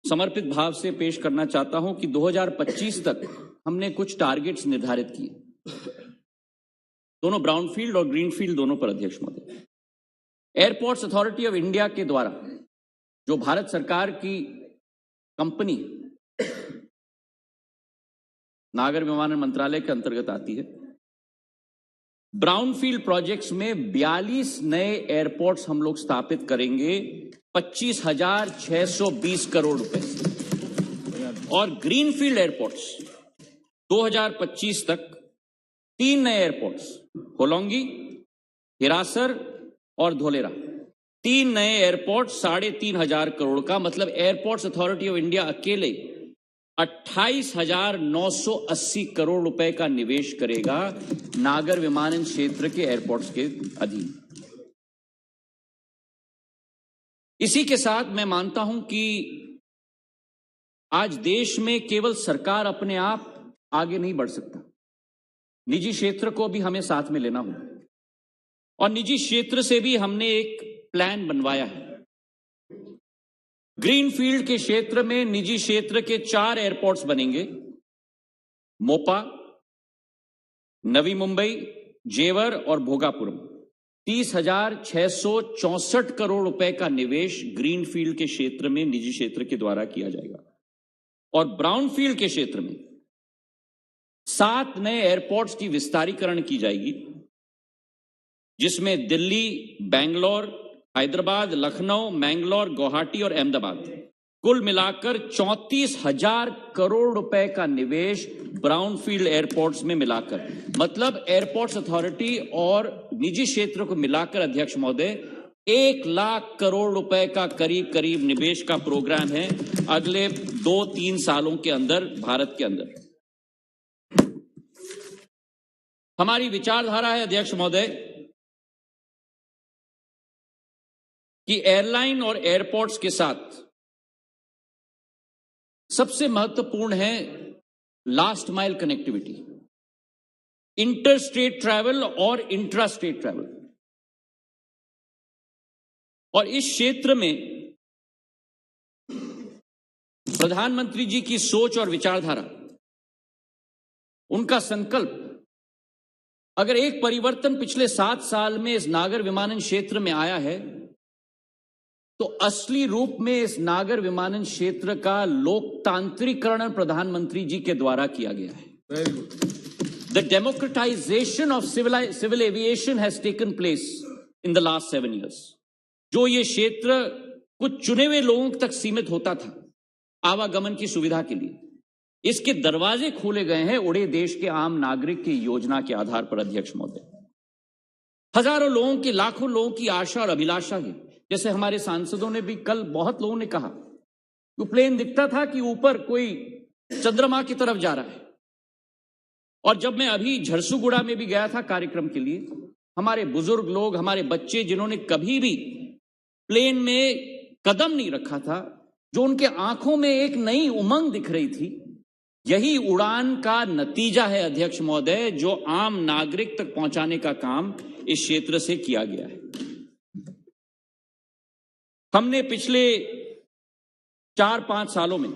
Speaker 1: समर्पित भाव से पेश करना चाहता हूं कि 2025 तक हमने कुछ टारगेट्स निर्धारित किए, दोनों ब्राउनफील्ड और ग्रीनफील्ड दोनों पर अध्यक्ष महोदय। एयरपोर्ट्स अथॉरिटी ऑफ इंडिया के द्वारा, जो भारत सरकार की कंपनी नागर विमानन मंत्रालय के अंतर्गत आती है, ब्राउनफील्ड प्रोजेक्ट्स में 42 नए एयरपोर्ट्स हम लोग स्थापित करेंगे 25,620 करोड़ रुपए से। और ग्रीनफील्ड एयरपोर्ट्स 2025 तक 3 नए एयरपोर्ट्स, होलोंगी, हिरासर और धोलेरा, 3 नए एयरपोर्ट 3,500 करोड़ का, मतलब एयरपोर्ट्स अथॉरिटी ऑफ इंडिया अकेले 28,980 करोड़ रुपए का निवेश करेगा नागर विमानन क्षेत्र के एयरपोर्ट्स के अधीन। इसी के साथ मैं मानता हूं कि आज देश में केवल सरकार अपने आप आगे नहीं बढ़ सकता, निजी क्षेत्र को भी हमें साथ में लेना होगा। और निजी क्षेत्र से भी हमने एक प्लान बनवाया है। ग्रीनफील्ड के क्षेत्र में निजी क्षेत्र के 4 एयरपोर्ट्स बनेंगे, मोपा, नवी मुंबई, जेवर और भोगापुरम। 30,664 करोड़ रुपए का निवेश ग्रीनफील्ड के क्षेत्र में निजी क्षेत्र के द्वारा किया जाएगा। और ब्राउनफील्ड के क्षेत्र में 7 नए एयरपोर्ट्स की विस्तारीकरण की जाएगी, जिसमें दिल्ली, बेंगलोर, हैदराबाद, लखनऊ, मैंगलोर, गुवाहाटी और अहमदाबाद, कुल मिलाकर 34,000 करोड़ रुपए का निवेश ब्राउनफील्ड एयरपोर्ट्स में मिलाकर, मतलब एयरपोर्ट्स अथॉरिटी और निजी क्षेत्र को मिलाकर अध्यक्ष महोदय 1 लाख करोड़ रुपए का करीब निवेश का प्रोग्राम है अगले 2-3 सालों के अंदर भारत के अंदर। हमारी विचारधारा है अध्यक्ष महोदय कि एयरलाइन और एयरपोर्ट्स के साथ सबसे महत्वपूर्ण है last mile connectivity, inter state travel और इंट्रा स्टेट ट्रैवल। और इस क्षेत्र में प्रधानमंत्री जी की सोच और विचारधारा, उनका संकल्प अगर एक परिवर्तन पिछले 7 साल में इस नागर विमानन क्षेत्र में आया है तो असली रूप में इस नागर विमानन क्षेत्र का लोकतांत्रिकरण प्रधानमंत्री जी के द्वारा किया गया है।
Speaker 2: Very good.
Speaker 1: The democratization of civil aviation has taken place in the last 7 years. जो ये क्षेत्र कुछ चुने हुए लोगों तक सीमित होता था आवागमन की सुविधा के लिए, इसके दरवाजे खोले गए हैं उड़े देश के आम नागरिक की योजना के आधार पर। अध्यक्ष महोदय, हजारों लोगों की, लाखों लोगों की आशा और अभिलाषा है। जैसे हमारे सांसदों ने भी कल, बहुत लोगों ने कहा तो प्लेन दिखता था कि ऊपर कोई चंद्रमा की तरफ जा रहा है। और जब मैं अभी झरसुगुड़ा में भी गया था कार्यक्रम के लिए, हमारे बुजुर्ग लोग, हमारे बच्चे जिन्होंने कभी भी प्लेन में कदम नहीं रखा था, जो उनके आंखों में एक नई उमंग दिख रही थी, यही उड़ान का नतीजा है अध्यक्ष महोदय, जो आम नागरिक तक पहुंचाने का काम इस क्षेत्र से किया गया है। हमने पिछले 4-5 सालों में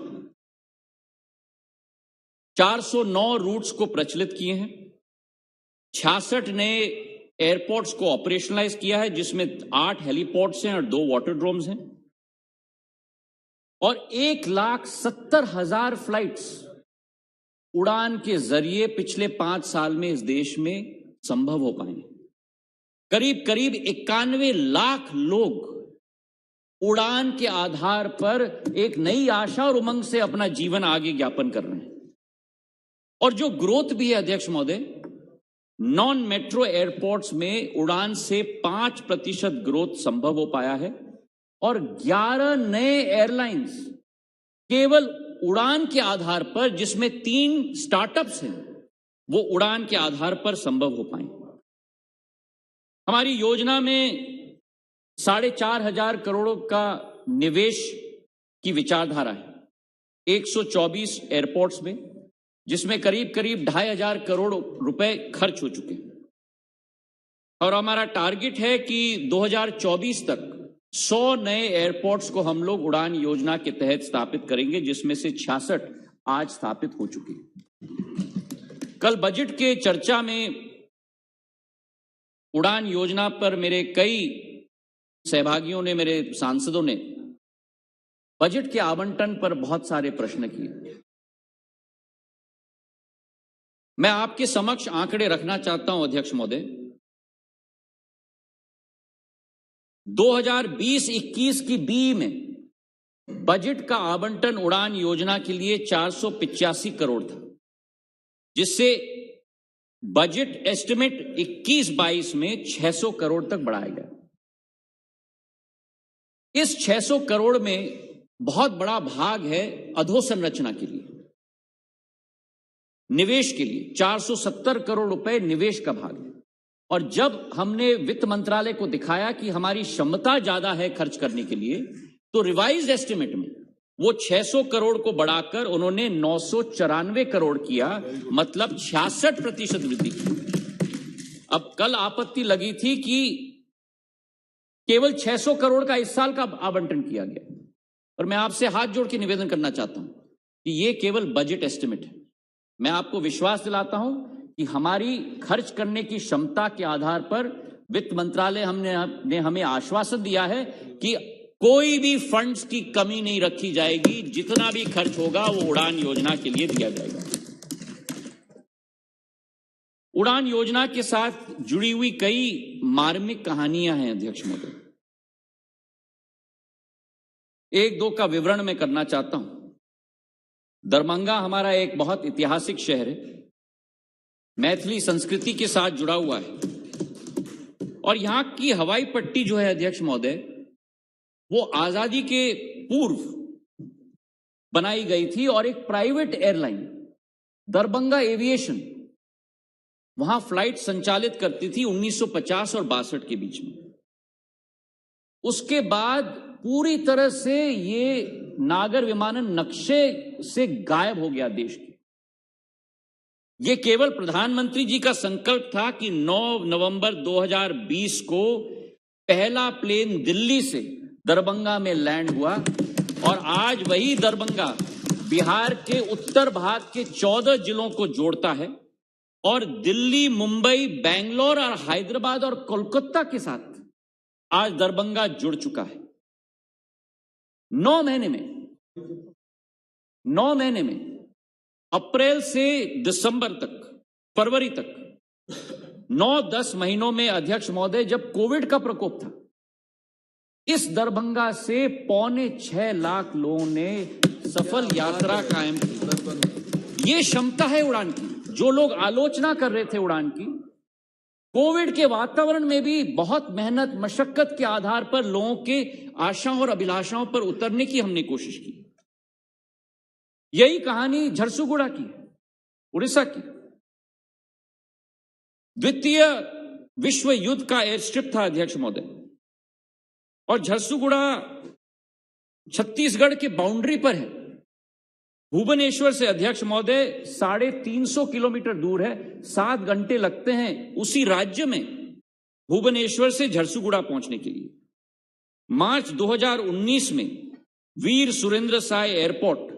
Speaker 1: 409 रूट्स को प्रचलित किए हैं, 66 नए एयरपोर्ट्स को ऑपरेशनलाइज किया है, जिसमें 8 हेलीपोर्ट्स हैं और 2 वाटरड्रोम्स हैं, और 1,70,000 फ्लाइट्स उड़ान के जरिए पिछले 5 साल में इस देश में संभव हो पाए। करीब करीब 91 लाख लोग उड़ान के आधार पर एक नई आशा और उमंग से अपना जीवन आगे ज्ञापन कर रहे हैं। और जो ग्रोथ भी है अध्यक्ष महोदय, नॉन मेट्रो एयरपोर्ट्स में उड़ान से 5% ग्रोथ संभव हो पाया है, और 11 नए एयरलाइंस केवल उड़ान के आधार पर, जिसमें 3 स्टार्टअप्स हैं, वो उड़ान के आधार पर संभव हो पाए। हमारी योजना में 4,500 करोड़ का निवेश की विचारधारा है 124 एयरपोर्ट्स में, जिसमें करीब करीब 2,500 करोड़ रुपए खर्च हो चुके हैं। और हमारा टारगेट है कि 2024 तक 100 नए एयरपोर्ट्स को हम लोग उड़ान योजना के तहत स्थापित करेंगे, जिसमें से 66 आज स्थापित हो चुके हैं। कल बजट के चर्चा में उड़ान योजना पर मेरे कई सहभागियों ने, मेरे सांसदों ने बजट के आवंटन पर बहुत सारे प्रश्न किए। मैं आपके समक्ष आंकड़े रखना चाहता हूं अध्यक्ष महोदय। 2020-21 की बी में बजट का आवंटन उड़ान योजना के लिए 485 करोड़ था, जिससे बजट एस्टिमेट 21-22 में 600 करोड़ तक बढ़ाया गया। इस 600 करोड़ में बहुत बड़ा भाग है अधोसंरचना के लिए, निवेश के लिए 470 करोड़ रुपए निवेश का भाग है। और जब हमने वित्त मंत्रालय को दिखाया कि हमारी क्षमता ज्यादा है खर्च करने के लिए, तो रिवाइज्ड एस्टिमेट में वो 600 करोड़ को बढ़ाकर उन्होंने 994 करोड़ किया, मतलब 66% वृद्धि की। अब कल आपत्ति लगी थी कि केवल 600 करोड़ का इस साल का आवंटन किया गया, और मैं आपसे हाथ जोड़ के निवेदन करना चाहता हूं कि यह केवल बजट एस्टिमेट है। मैं आपको विश्वास दिलाता हूं कि हमारी खर्च करने की क्षमता के आधार पर वित्त मंत्रालय ने हमें आश्वासन दिया है कि कोई भी फंड्स की कमी नहीं रखी जाएगी, जितना भी खर्च होगा वो उड़ान योजना के लिए दिया जाएगा। उड़ान योजना के साथ जुड़ी हुई कई मार्मिक कहानियां हैं अध्यक्ष महोदय। 1-2 का विवरण मैं करना चाहता हूं। दरभंगा हमारा एक बहुत ऐतिहासिक शहर है, मैथिली संस्कृति के साथ जुड़ा हुआ है, और यहां की हवाई पट्टी जो है अध्यक्ष महोदय, वो आजादी के पूर्व बनाई गई थी, और एक प्राइवेट एयरलाइन दरभंगा एविएशन वहां फ्लाइट संचालित करती थी 1950 और 62 के बीच में। उसके बाद पूरी तरह से ये नागर विमानन नक्शे से गायब हो गया देश के। ये केवल प्रधानमंत्री जी का संकल्प था कि 9 नवंबर 2020 को पहला प्लेन दिल्ली से दरभंगा में लैंड हुआ, और आज वही दरभंगा बिहार के उत्तर भाग के 14 जिलों को जोड़ता है, और दिल्ली, मुंबई, बेंगलोर और हैदराबाद और कोलकाता के साथ आज दरभंगा जुड़ चुका है। 9 महीने में अप्रैल से दिसंबर तक, फरवरी तक 9-10 महीनों में अध्यक्ष महोदय, जब कोविड का प्रकोप था, इस दरभंगा से 6.25 लाख लोगों ने सफल यात्रा कायम की। ये क्षमता है उड़ान की। जो लोग आलोचना कर रहे थे उड़ान की, कोविड के वातावरण में भी बहुत मेहनत मशक्कत के आधार पर लोगों के आशाओं और अभिलाषाओं पर उतरने की हमने कोशिश की। यही कहानी झरसुगुड़ा की, उड़ीसा की। द्वितीय विश्व युद्ध का एयर स्ट्रिप था अध्यक्ष महोदय, और झरसुगुड़ा छत्तीसगढ़ के बाउंड्री पर है। भुवनेश्वर से अध्यक्ष महोदय 350 किलोमीटर दूर है, 7 घंटे लगते हैं उसी राज्य में भुवनेश्वर से झरसुगुड़ा पहुंचने के लिए। मार्च 2019 में वीर सुरेंद्र साय एयरपोर्ट,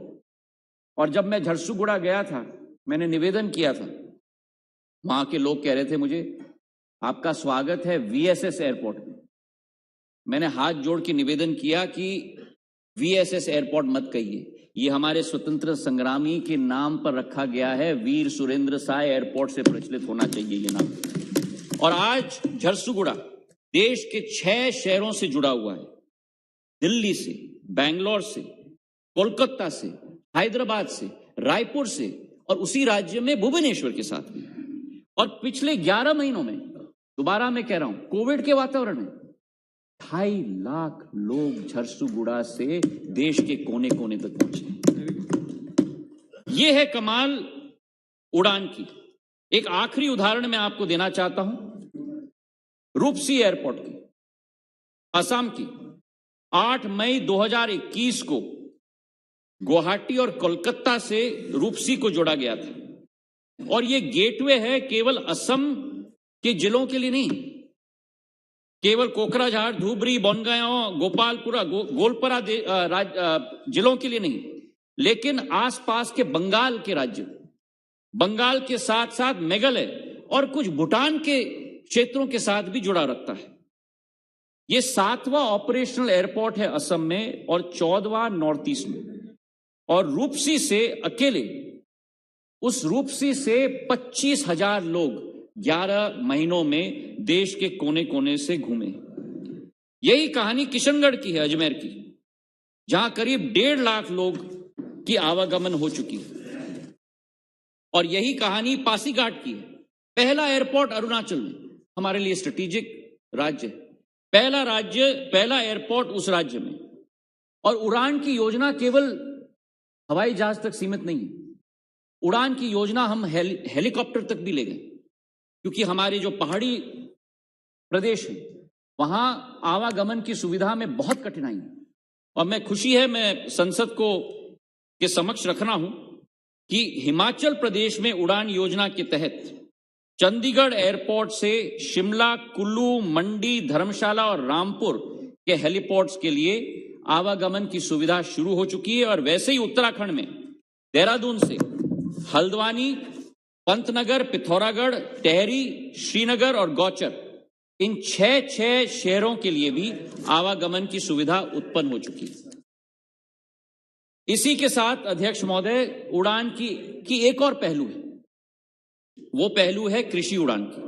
Speaker 1: और जब मैं झरसुगुड़ा गया था, मैंने निवेदन किया था, वहां के लोग कह रहे थे मुझे, आपका स्वागत है वीएसएस एयरपोर्ट में। मैंने हाथ जोड़ के निवेदन किया कि वीएसएस एयरपोर्ट मत कहिए, ये हमारे स्वतंत्र संग्रामी के नाम पर रखा गया है, वीर सुरेंद्र साय एयरपोर्ट से प्रचलित होना चाहिए ये नाम। और आज झरसुगुड़ा देश के 6 शहरों से जुड़ा हुआ है, दिल्ली से, बेंगलोर से, कोलकाता से, हैदराबाद से, रायपुर से, और उसी राज्य में भुवनेश्वर के साथ भी। और पिछले 11 महीनों में, दोबारा मैं कह रहा हूं, कोविड के वातावरण में 2.5 लाख लोग झरसुगुड़ा से देश के कोने कोने तक पहुंचे। यह है कमाल उड़ान की। एक आखिरी उदाहरण मैं आपको देना चाहता हूं, रूपसी एयरपोर्ट की, असम की। 8 मई 2021 को गुवाहाटी और कोलकाता से रूपसी को जोड़ा गया था, और यह गेटवे है केवल असम के जिलों के लिए नहीं, केवल कोकराझार, धुबरी, बोनगांव, गोपालपुरा, गोलपरा जिलों के लिए नहीं, लेकिन आसपास के बंगाल के राज्य, बंगाल के साथ साथ मेघालय और कुछ भूटान के क्षेत्रों के साथ भी जुड़ा रखता है। यह 7वां ऑपरेशनल एयरपोर्ट है असम में और 14वां नॉर्थ ईस्ट में। और रूपसी से अकेले, उस रूपसी से 25,000 लोग 11 महीनों में देश के कोने कोने से घूमे। यही कहानी किशनगढ़ की है, अजमेर की, जहां करीब 1.5 लाख लोग की आवागमन हो चुकी है। और यही कहानी पासीघाट की है। पहला एयरपोर्ट अरुणाचल में, हमारे लिए स्ट्रेटेजिक राज्य, पहला एयरपोर्ट उस राज्य में। और उड़ान की योजना केवल हवाई जहाज तक सीमित नहीं है, उड़ान की योजना हम हेलीकॉप्टर तक भी ले गए, क्योंकि हमारे जो पहाड़ी प्रदेश है वहां आवागमन की सुविधा में बहुत कठिनाई है। और मैं खुशी है, मैं संसद को के समक्ष रख रहा हूं कि हिमाचल प्रदेश में उड़ान योजना के तहत चंडीगढ़ एयरपोर्ट से शिमला, कुल्लू, मंडी, धर्मशाला और रामपुर के हेलीपोर्ट्स के लिए आवागमन की सुविधा शुरू हो चुकी है। और वैसे ही उत्तराखंड में देहरादून से हल्द्वानी, पंतनगर, पिथौरागढ़, टेहरी, श्रीनगर और गौचर, इन 6 शहरों के लिए भी आवागमन की सुविधा उत्पन्न हो चुकी है। इसी के साथ अध्यक्ष महोदय, उड़ान की एक और पहलू है, वो पहलू है कृषि उड़ान की।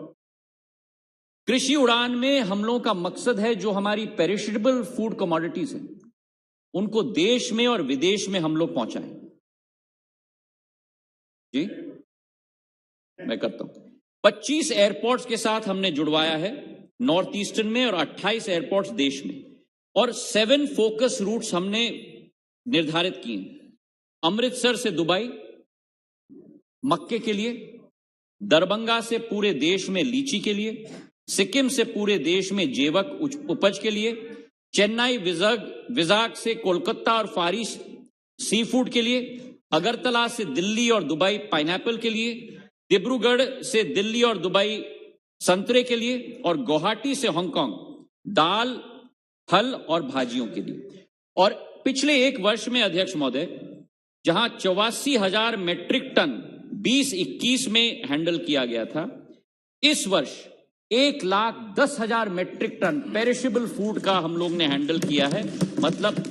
Speaker 1: कृषि उड़ान में हम लोगों का मकसद है जो हमारी पेरिशेबल फूड कमोडिटीज हैं उनको देश में और विदेश में हम लोग पहुंचाएं। जी मैं करता हूं। 25 एयरपोर्ट्स के साथ हमने जुड़वाया है नॉर्थ ईस्टर्न में, और 28 एयरपोर्ट्स देश में, और 7 फोकस रूट्स हमने निर्धारित किए। अमृतसर से दुबई मक्के के लिए, दरभंगा से पूरे देश में लीची के लिए, सिक्किम से पूरे देश में जेवक उपज के लिए, चेन्नई विजाग से कोलकाता और फारी सी फूड के लिए, अगरतला से दिल्ली और दुबई पाइनएप्पल के लिए, डिब्रूगढ़ से दिल्ली और दुबई संतरे के लिए, और गुवाहाटी से हांगकांग दाल, फल और भाजियों के लिए। और पिछले 1 वर्ष में अध्यक्ष महोदय, जहां 84,000 मेट्रिक टन 2021 में हैंडल किया गया था। इस वर्ष 1,10,000 मेट्रिक टन पेरिशेबल फूड का हम लोग ने हैंडल किया है, मतलब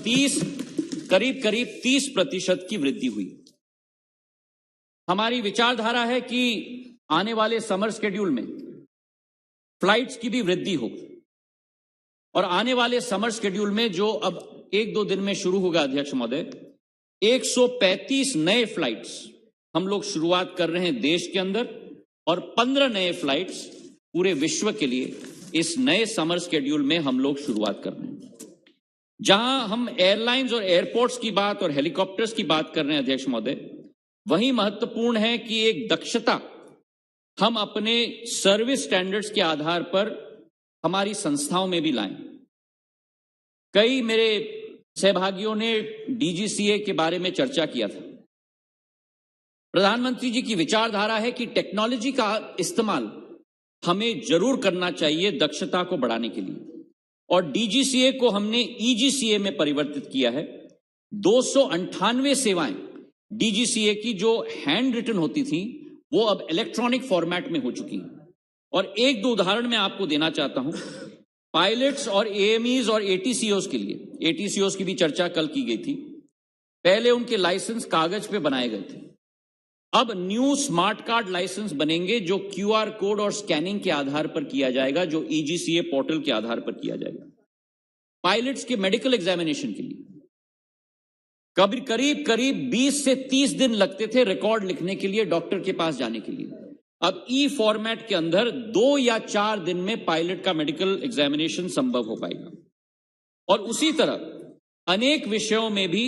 Speaker 1: करीब 30% की वृद्धि हुई। हमारी विचारधारा है कि आने वाले समर शेड्यूल में फ्लाइट्स की भी वृद्धि हो, और आने वाले समर शेड्यूल में जो अब 1-2 दिन में शुरू होगा अध्यक्ष महोदय, 135 नए फ्लाइट्स हम लोग शुरुआत कर रहे हैं देश के अंदर, और 15 नए फ्लाइट्स पूरे विश्व के लिए इस नए समर शेड्यूल में हम लोग शुरुआत कर रहे हैं। जहां हम एयरलाइंस और एयरपोर्ट्स की बात और हेलीकॉप्टर्स की बात कर रहे हैं अध्यक्ष महोदय, वही महत्वपूर्ण है कि एक दक्षता हम अपने सर्विस स्टैंडर्ड्स के आधार पर हमारी संस्थाओं में भी लाएं। कई मेरे सहभागियों ने डीजीसीए के बारे में चर्चा किया था। प्रधानमंत्री जी की विचारधारा है कि टेक्नोलॉजी का इस्तेमाल हमें जरूर करना चाहिए दक्षता को बढ़ाने के लिए, और डीजीसीए को हमने ईजीसीए में परिवर्तित किया है। 298 सेवाएं डीजीसीए की जो हैंड रिटन होती थी वो अब इलेक्ट्रॉनिक फॉर्मेट में हो चुकी हैं। और 1-2 उदाहरण मैं आपको देना चाहता हूं। पायलट्स और एएमईज और एटीसीओज के लिए, एटीसीओज की भी चर्चा कल की गई थी, पहले उनके लाइसेंस कागज पे बनाए गए थे। अब न्यू स्मार्ट कार्ड लाइसेंस बनेंगे जो क्यूआर कोड और स्कैनिंग के आधार पर किया जाएगा, जो ईजीसीए पोर्टल के आधार पर किया जाएगा। पायलट्स के मेडिकल एग्जामिनेशन के लिए करीब 20 से 30 दिन लगते थे रिकॉर्ड लिखने के लिए, डॉक्टर के पास जाने के लिए। अब ई फॉर्मेट के अंदर 2 या 4 दिन में पायलट का मेडिकल एग्जामिनेशन संभव हो पाएगा। और उसी तरह अनेक विषयों में भी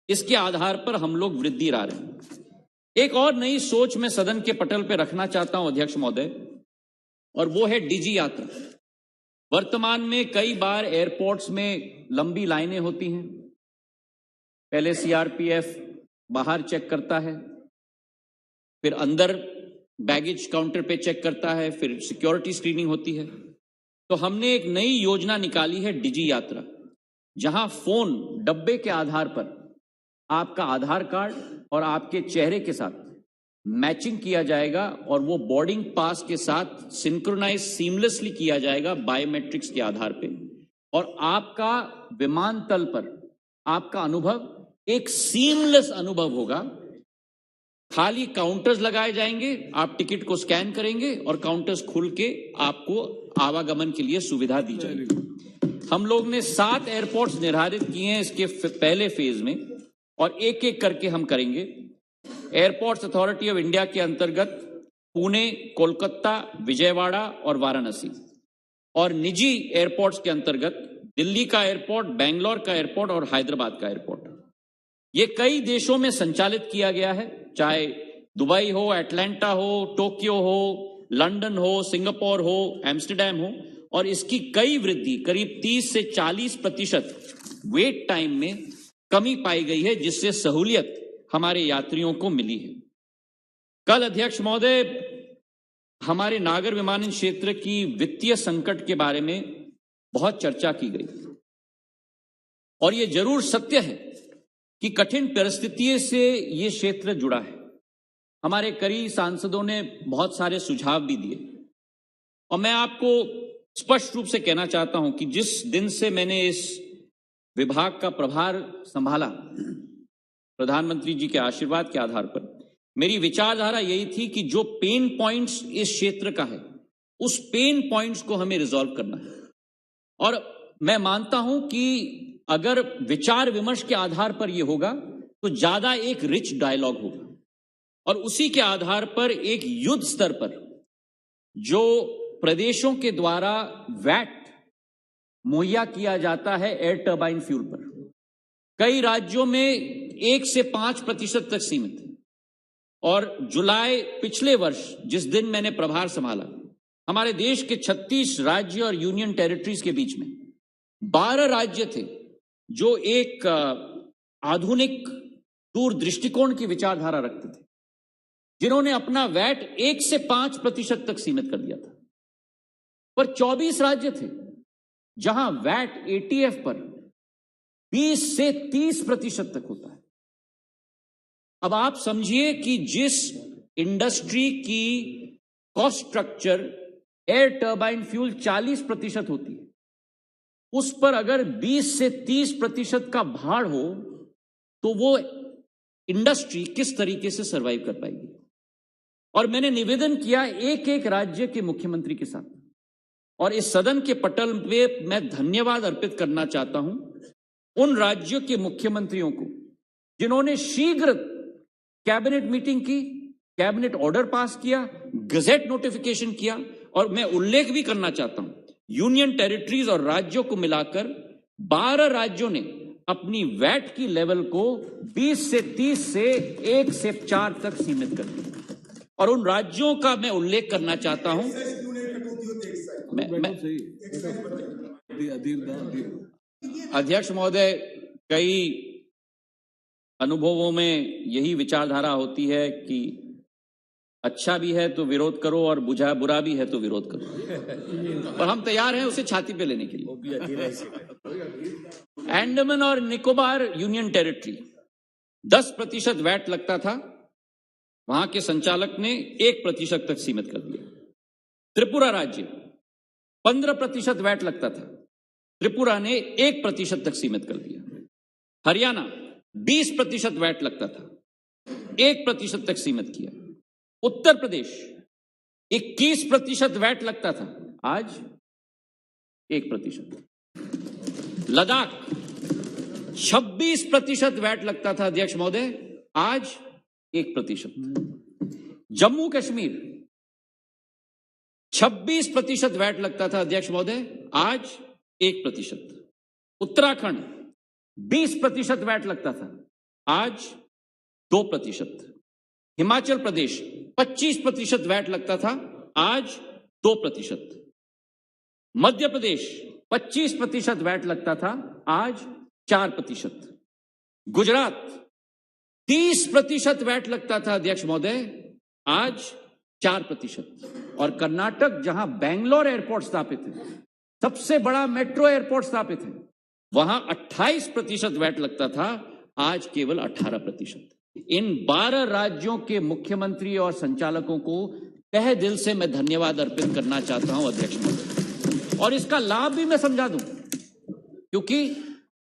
Speaker 1: इसके आधार पर हम लोग वृद्धि ला रहे हैं। एक और नई सोच मैं सदन के पटल पर रखना चाहता हूं अध्यक्ष महोदय, और वो है डिजी यात्रा। वर्तमान में कई बार एयरपोर्ट्स में लंबी लाइनें होती हैं। पहले सीआरपीएफ बाहर चेक करता है, फिर अंदर बैगेज काउंटर पे चेक करता है, फिर सिक्योरिटी स्क्रीनिंग होती है। तो हमने एक नई योजना निकाली है डिजी यात्रा, जहां फोन डब्बे के आधार पर आपका आधार कार्ड और आपके चेहरे के साथ मैचिंग किया जाएगा, और वो बोर्डिंग पास के साथ सिंक्रोनाइज सीमलेसली किया जाएगा बायोमेट्रिक्स के आधार पे, और आपका विमानतल पर आपका अनुभव एक सीमलेस अनुभव होगा। खाली काउंटर्स लगाए जाएंगे, आप टिकट को स्कैन करेंगे और काउंटर्स खुल के आपको आवागमन के लिए सुविधा दी जाएगी। हम लोग ने 7 एयरपोर्ट्स निर्धारित किए हैं इसके पहले फेज में, और एक एक करके हम करेंगे। एयरपोर्ट्स अथॉरिटी ऑफ इंडिया के अंतर्गत पुणे, कोलकाता, विजयवाड़ा और वाराणसी, और निजी एयरपोर्ट्स के अंतर्गत दिल्ली का एयरपोर्ट, बेंगलोर का एयरपोर्ट और हैदराबाद का एयरपोर्ट। ये कई देशों में संचालित किया गया है, चाहे दुबई हो, एटलांटा हो, टोक्यो हो, लंदन हो, सिंगापुर हो, एम्स्टर्डम हो, और इसकी कई वृद्धि करीब 30 से 40% वेट टाइम में कमी पाई गई है, जिससे सहूलियत हमारे यात्रियों को मिली है। कल अध्यक्ष महोदय हमारे नागर विमानन क्षेत्र की वित्तीय संकट के बारे में बहुत चर्चा की गई, और यह जरूर सत्य है कि कठिन परिस्थितियों से यह क्षेत्र जुड़ा है। हमारे कई सांसदों ने बहुत सारे सुझाव भी दिए, और मैं आपको स्पष्ट रूप से कहना चाहता हूं कि जिस दिन से मैंने इस विभाग का प्रभार संभाला, प्रधानमंत्री जी के आशीर्वाद के आधार पर, मेरी विचारधारा यही थी कि जो पेन पॉइंट्स इस क्षेत्र का है, उस पेन पॉइंट्स को हमें रिजॉल्व करना है। और मैं मानता हूं कि अगर विचार विमर्श के आधार पर यह होगा तो ज्यादा एक रिच डायलॉग होगा, और उसी के आधार पर एक युद्ध स्तर पर जो प्रदेशों के द्वारा वैट मुहैया किया जाता है एयर टर्बाइन फ्यूल पर, कई राज्यों में 1 से 5% तक सीमित है। और जुलाई पिछले वर्ष जिस दिन मैंने प्रभार संभाला, हमारे देश के 36 राज्य और यूनियन टेरिटरीज के बीच में 12 राज्य थे जो एक आधुनिक दूर दृष्टिकोण की विचारधारा रखते थे, जिन्होंने अपना वैट 1 से 5% तक सीमित कर दिया था। पर 24 राज्य थे जहां वैट एटीएफ पर 20 से 30% तक होता है। अब आप समझिए कि जिस इंडस्ट्री की cost structure air turbine fuel 40% होती है, उस पर अगर 20 से 30% का भार हो तो वो इंडस्ट्री किस तरीके से सरवाइव कर पाएगी। और मैंने निवेदन किया एक एक राज्य के मुख्यमंत्री के साथ, और इस सदन के पटल पे मैं धन्यवाद अर्पित करना चाहता हूं उन राज्यों के मुख्यमंत्रियों को जिन्होंने शीघ्र कैबिनेट मीटिंग की, कैबिनेट ऑर्डर पास किया, गजेट नोटिफिकेशन किया। और मैं उल्लेख भी करना चाहता हूं, यूनियन टेरिटरीज और राज्यों को मिलाकर 12 राज्यों ने अपनी वैट की लेवल को 20 से 30 से 1 से 4 तक सीमित कर दिया। और उन राज्यों का मैं उल्लेख करना चाहता हूं, अध्यक्ष महोदय, कई अनुभवों में यही विचारधारा होती है कि अच्छा भी है तो विरोध करो और बुरा भी है तो विरोध करो, और हम तैयार हैं उसे छाती पे लेने के लिए। अंडमान और निकोबार यूनियन टेरिटरी 10% वैट लगता था, वहां के संचालक ने 1% तक सीमित कर दिया। त्रिपुरा राज्य 15% वैट लगता था, त्रिपुरा ने 1% तक सीमित कर दिया। हरियाणा 20% वैट लगता था, 1% तक सीमित किया। उत्तर प्रदेश 21% वैट लगता था, आज 1%। लद्दाख 26% वैट लगता था अध्यक्ष महोदय, आज 1%। जम्मू कश्मीर 26% वैट लगता था अध्यक्ष महोदय, आज 1%। उत्तराखंड 20% वैट लगता था, आज 2%। हिमाचल प्रदेश 25% वैट लगता था, आज 2%। मध्य प्रदेश 25% वैट लगता था, आज 4%। गुजरात 30% वैट लगता था अध्यक्ष महोदय, आज 4%। और कर्नाटक, जहां बैंगलोर एयरपोर्ट स्थापित है, सबसे बड़ा मेट्रो एयरपोर्ट स्थापित है, वहां 28% वैट लगता था, आज केवल 18%। इन 12 राज्यों के मुख्यमंत्री और संचालकों को तहे दिल से मैं धन्यवाद अर्पित करना चाहता हूं अध्यक्ष महोदय। और इसका लाभ भी मैं समझा दूं, क्योंकि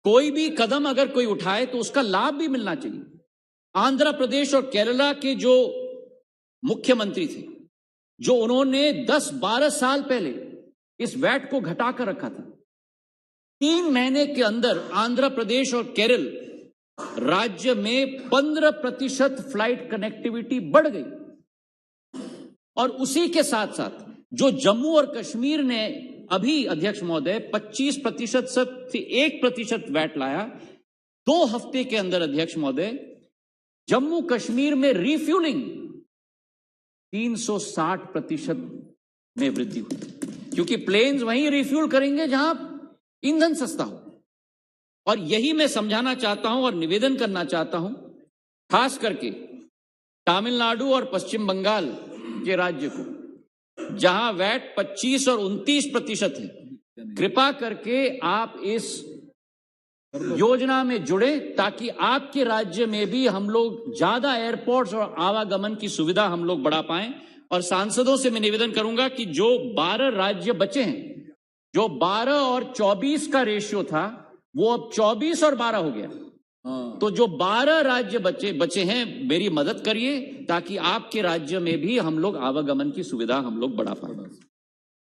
Speaker 1: कोई भी कदम अगर कोई उठाए तो उसका लाभ भी मिलना चाहिए। आंध्र प्रदेश और केरला के जो मुख्यमंत्री थे, जो उन्होंने 10-12 साल पहले इस वैट को घटाकर रखा था, 3 महीने के अंदर आंध्र प्रदेश और केरल राज्य में 15% फ्लाइट कनेक्टिविटी बढ़ गई। और उसी के साथ साथ जो जम्मू और कश्मीर ने अभी अध्यक्ष महोदय 25% से 1% वैट लाया, 2 हफ्ते के अंदर अध्यक्ष महोदय जम्मू कश्मीर में रिफ्यूलिंग 360% में वृद्धि हुई, क्योंकि प्लेन्स वहीं रिफ्यूल करेंगे जहां ईंधन सस्ता हो। और यही मैं समझाना चाहता हूं और निवेदन करना चाहता हूं, खास करके तमिलनाडु और पश्चिम बंगाल के राज्य को, जहां वैट 25 और 29% है, कृपा करके आप इस योजना में जुड़े, ताकि आपके राज्य में भी हम लोग ज्यादा एयरपोर्ट्स और आवागमन की सुविधा हम लोग बढ़ा पाएं। और सांसदों से मैं निवेदन करूंगा कि जो 12 राज्य बचे हैं, जो 12 और 24 का रेशियो था, वो अब 24 और 12 हो गया। तो जो 12 राज्य बचे हैं, मेरी मदद करिए ताकि आपके राज्य में भी हम लोग आवागमन की सुविधा हम लोग बढ़ा पाए।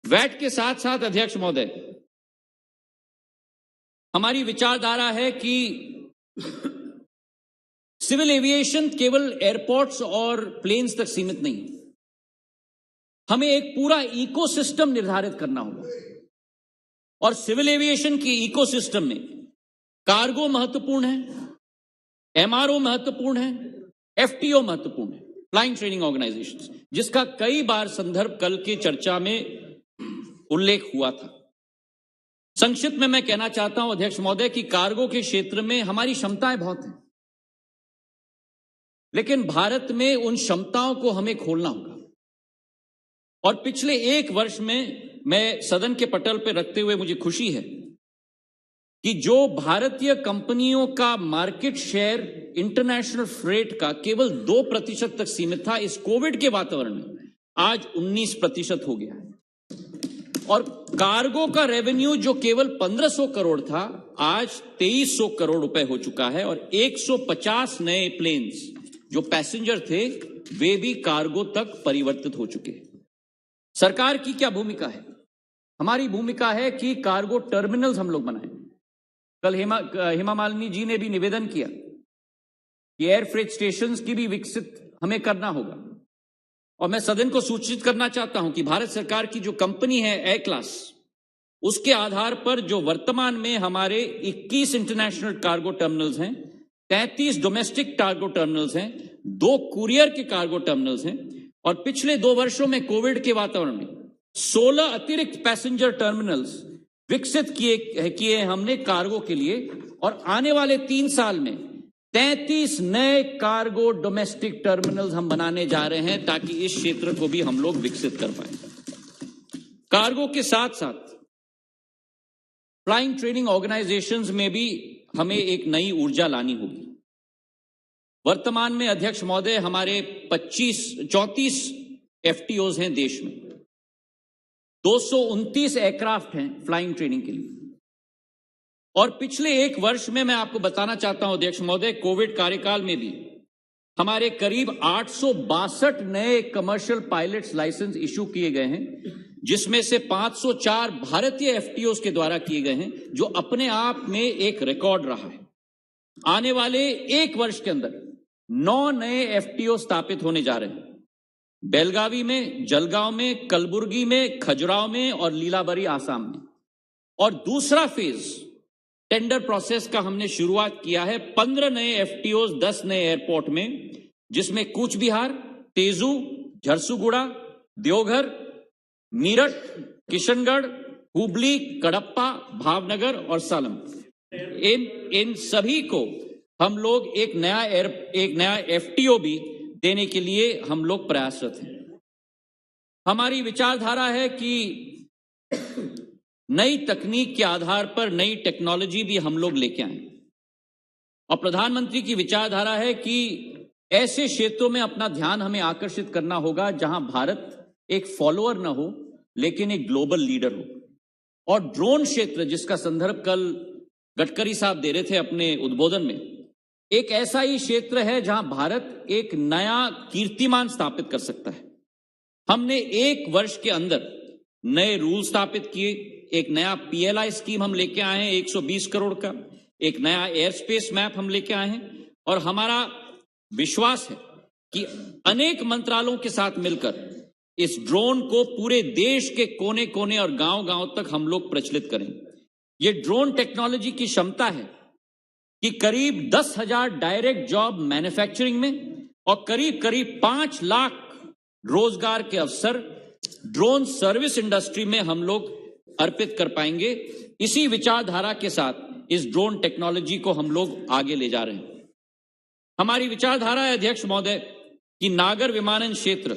Speaker 1: वैट के साथ साथ अध्यक्ष महोदय, हमारी विचारधारा है कि सिविल एविएशन केवल एयरपोर्ट्स और प्लेन्स तक सीमित नहीं, हमें एक पूरा इकोसिस्टम निर्धारित करना होगा। और सिविल एविएशन की इकोसिस्टम में कार्गो महत्वपूर्ण है, एमआरओ महत्वपूर्ण है, एफटीओ महत्वपूर्ण है, फ्लाइंग ट्रेनिंग ऑर्गेनाइजेशंस, जिसका कई बार संदर्भ कल की चर्चा में उल्लेख हुआ था। संक्षिप्त में मैं कहना चाहता हूं अध्यक्ष महोदय कि कार्गो के क्षेत्र में हमारी क्षमताएं बहुत हैं, लेकिन भारत में उन क्षमताओं को हमें खोलना होगा। और पिछले 1 वर्ष में मैं सदन के पटल पर रखते हुए मुझे खुशी है कि जो भारतीय कंपनियों का मार्केट शेयर इंटरनेशनल फ्रेट का केवल 2% तक सीमित था, इस कोविड के वातावरण में आज 19% हो गया है। और कार्गो का रेवेन्यू जो केवल 1500 करोड़ था, आज 2300 करोड़ रुपए हो चुका है। और 150 नए प्लेन्स जो पैसेंजर थे वे भी कार्गो तक परिवर्तित हो चुके हैं। सरकार की क्या भूमिका है? हमारी भूमिका है कि कार्गो टर्मिनल्स हम लोग बनाएं। कल हेमा मालिनी जी ने भी निवेदन किया कि एयर फ्रेट स्टेशंस की भी विकसित हमें करना होगा। और मैं सदन को सूचित करना चाहता हूं कि भारत सरकार की जो कंपनी है एयर क्लास, उसके आधार पर जो वर्तमान में हमारे 21 इंटरनेशनल कार्गो टर्मिनल्स हैं, 33 डोमेस्टिक कार्गो टर्मिनल्स हैं, 2 कुरियर के कार्गो टर्मिनल्स हैं, और पिछले 2 वर्षों में कोविड के वातावरण में 16 अतिरिक्त पैसेंजर टर्मिनल्स विकसित किए हमने कार्गो के लिए। और आने वाले 3 साल में 33 नए कार्गो डोमेस्टिक टर्मिनल्स हम बनाने जा रहे हैं ताकि इस क्षेत्र को भी हम लोग विकसित कर पाए। कार्गो के साथ साथ फ्लाइंग ट्रेनिंग ऑर्गेनाइजेशंस में भी हमें एक नई ऊर्जा लानी होगी। वर्तमान में अध्यक्ष महोदय हमारे 34 एफटीओज हैं देश में, 229 एयरक्राफ्ट हैं फ्लाइंग ट्रेनिंग के लिए। और पिछले 1 वर्ष में मैं आपको बताना चाहता हूं अध्यक्ष महोदय, कोविड कार्यकाल में भी हमारे करीब 862 नए कमर्शियल पायलट्स लाइसेंस इशू किए गए हैं, जिसमें से 504 भारतीय एफटीओज के द्वारा किए गए हैं, जो अपने आप में एक रिकॉर्ड रहा है। आने वाले 1 वर्ष के अंदर 9 नए एफटीओ स्थापित होने जा रहे हैं, बेलगावी में, जलगांव में, कलबुर्गी में, खजुराहो में और लीलाबरी आसाम में। और दूसरा फेज टेंडर प्रोसेस का हमने शुरुआत किया है 15 नए एफटीओज 10 नए एयरपोर्ट में, जिसमें कूच बिहार, तेजू, झरसुगुड़ा, देवघर, मीरठ, किशनगढ़, हुबली, कडप्पा, भावनगर और सालम, इन सभी को हम लोग एक नया एफटीओ भी देने के लिए हम लोग प्रयासरत हैं। हमारी विचारधारा है कि नई तकनीक के आधार पर नई टेक्नोलॉजी भी हम लोग लेके आए। और प्रधानमंत्री की विचारधारा है कि ऐसे क्षेत्रों में अपना ध्यान हमें आकर्षित करना होगा जहां भारत एक फॉलोअर न हो लेकिन एक ग्लोबल लीडर हो। और ड्रोन क्षेत्र, जिसका संदर्भ कल गडकरी साहब दे रहे थे अपने उद्बोधन में, एक ऐसा ही क्षेत्र है जहां भारत एक नया कीर्तिमान स्थापित कर सकता है। हमने 1 वर्ष के अंदर नए रूल स्थापित किए, एक नया पीएलआई स्कीम हम लेके आए हैं 120 करोड़ का, एक नया एयर स्पेस मैप हम लेके आए हैं। और हमारा विश्वास है कि अनेक मंत्रालयों के साथ मिलकर इस ड्रोन को पूरे देश के कोने कोने और गांव-गांव तक हम लोग प्रचलित करें। ये ड्रोन टेक्नोलॉजी की क्षमता है कि करीब 10,000 डायरेक्ट जॉब मैन्युफैक्चरिंग में और करीब 5 लाख रोजगार के अवसर ड्रोन सर्विस इंडस्ट्री में हम लोग अर्पित कर पाएंगे। इसी विचारधारा के साथ इस ड्रोन टेक्नोलॉजी को हम लोग आगे ले जा रहे हैं। हमारी विचारधारा है अध्यक्ष महोदय कि नागर विमानन क्षेत्र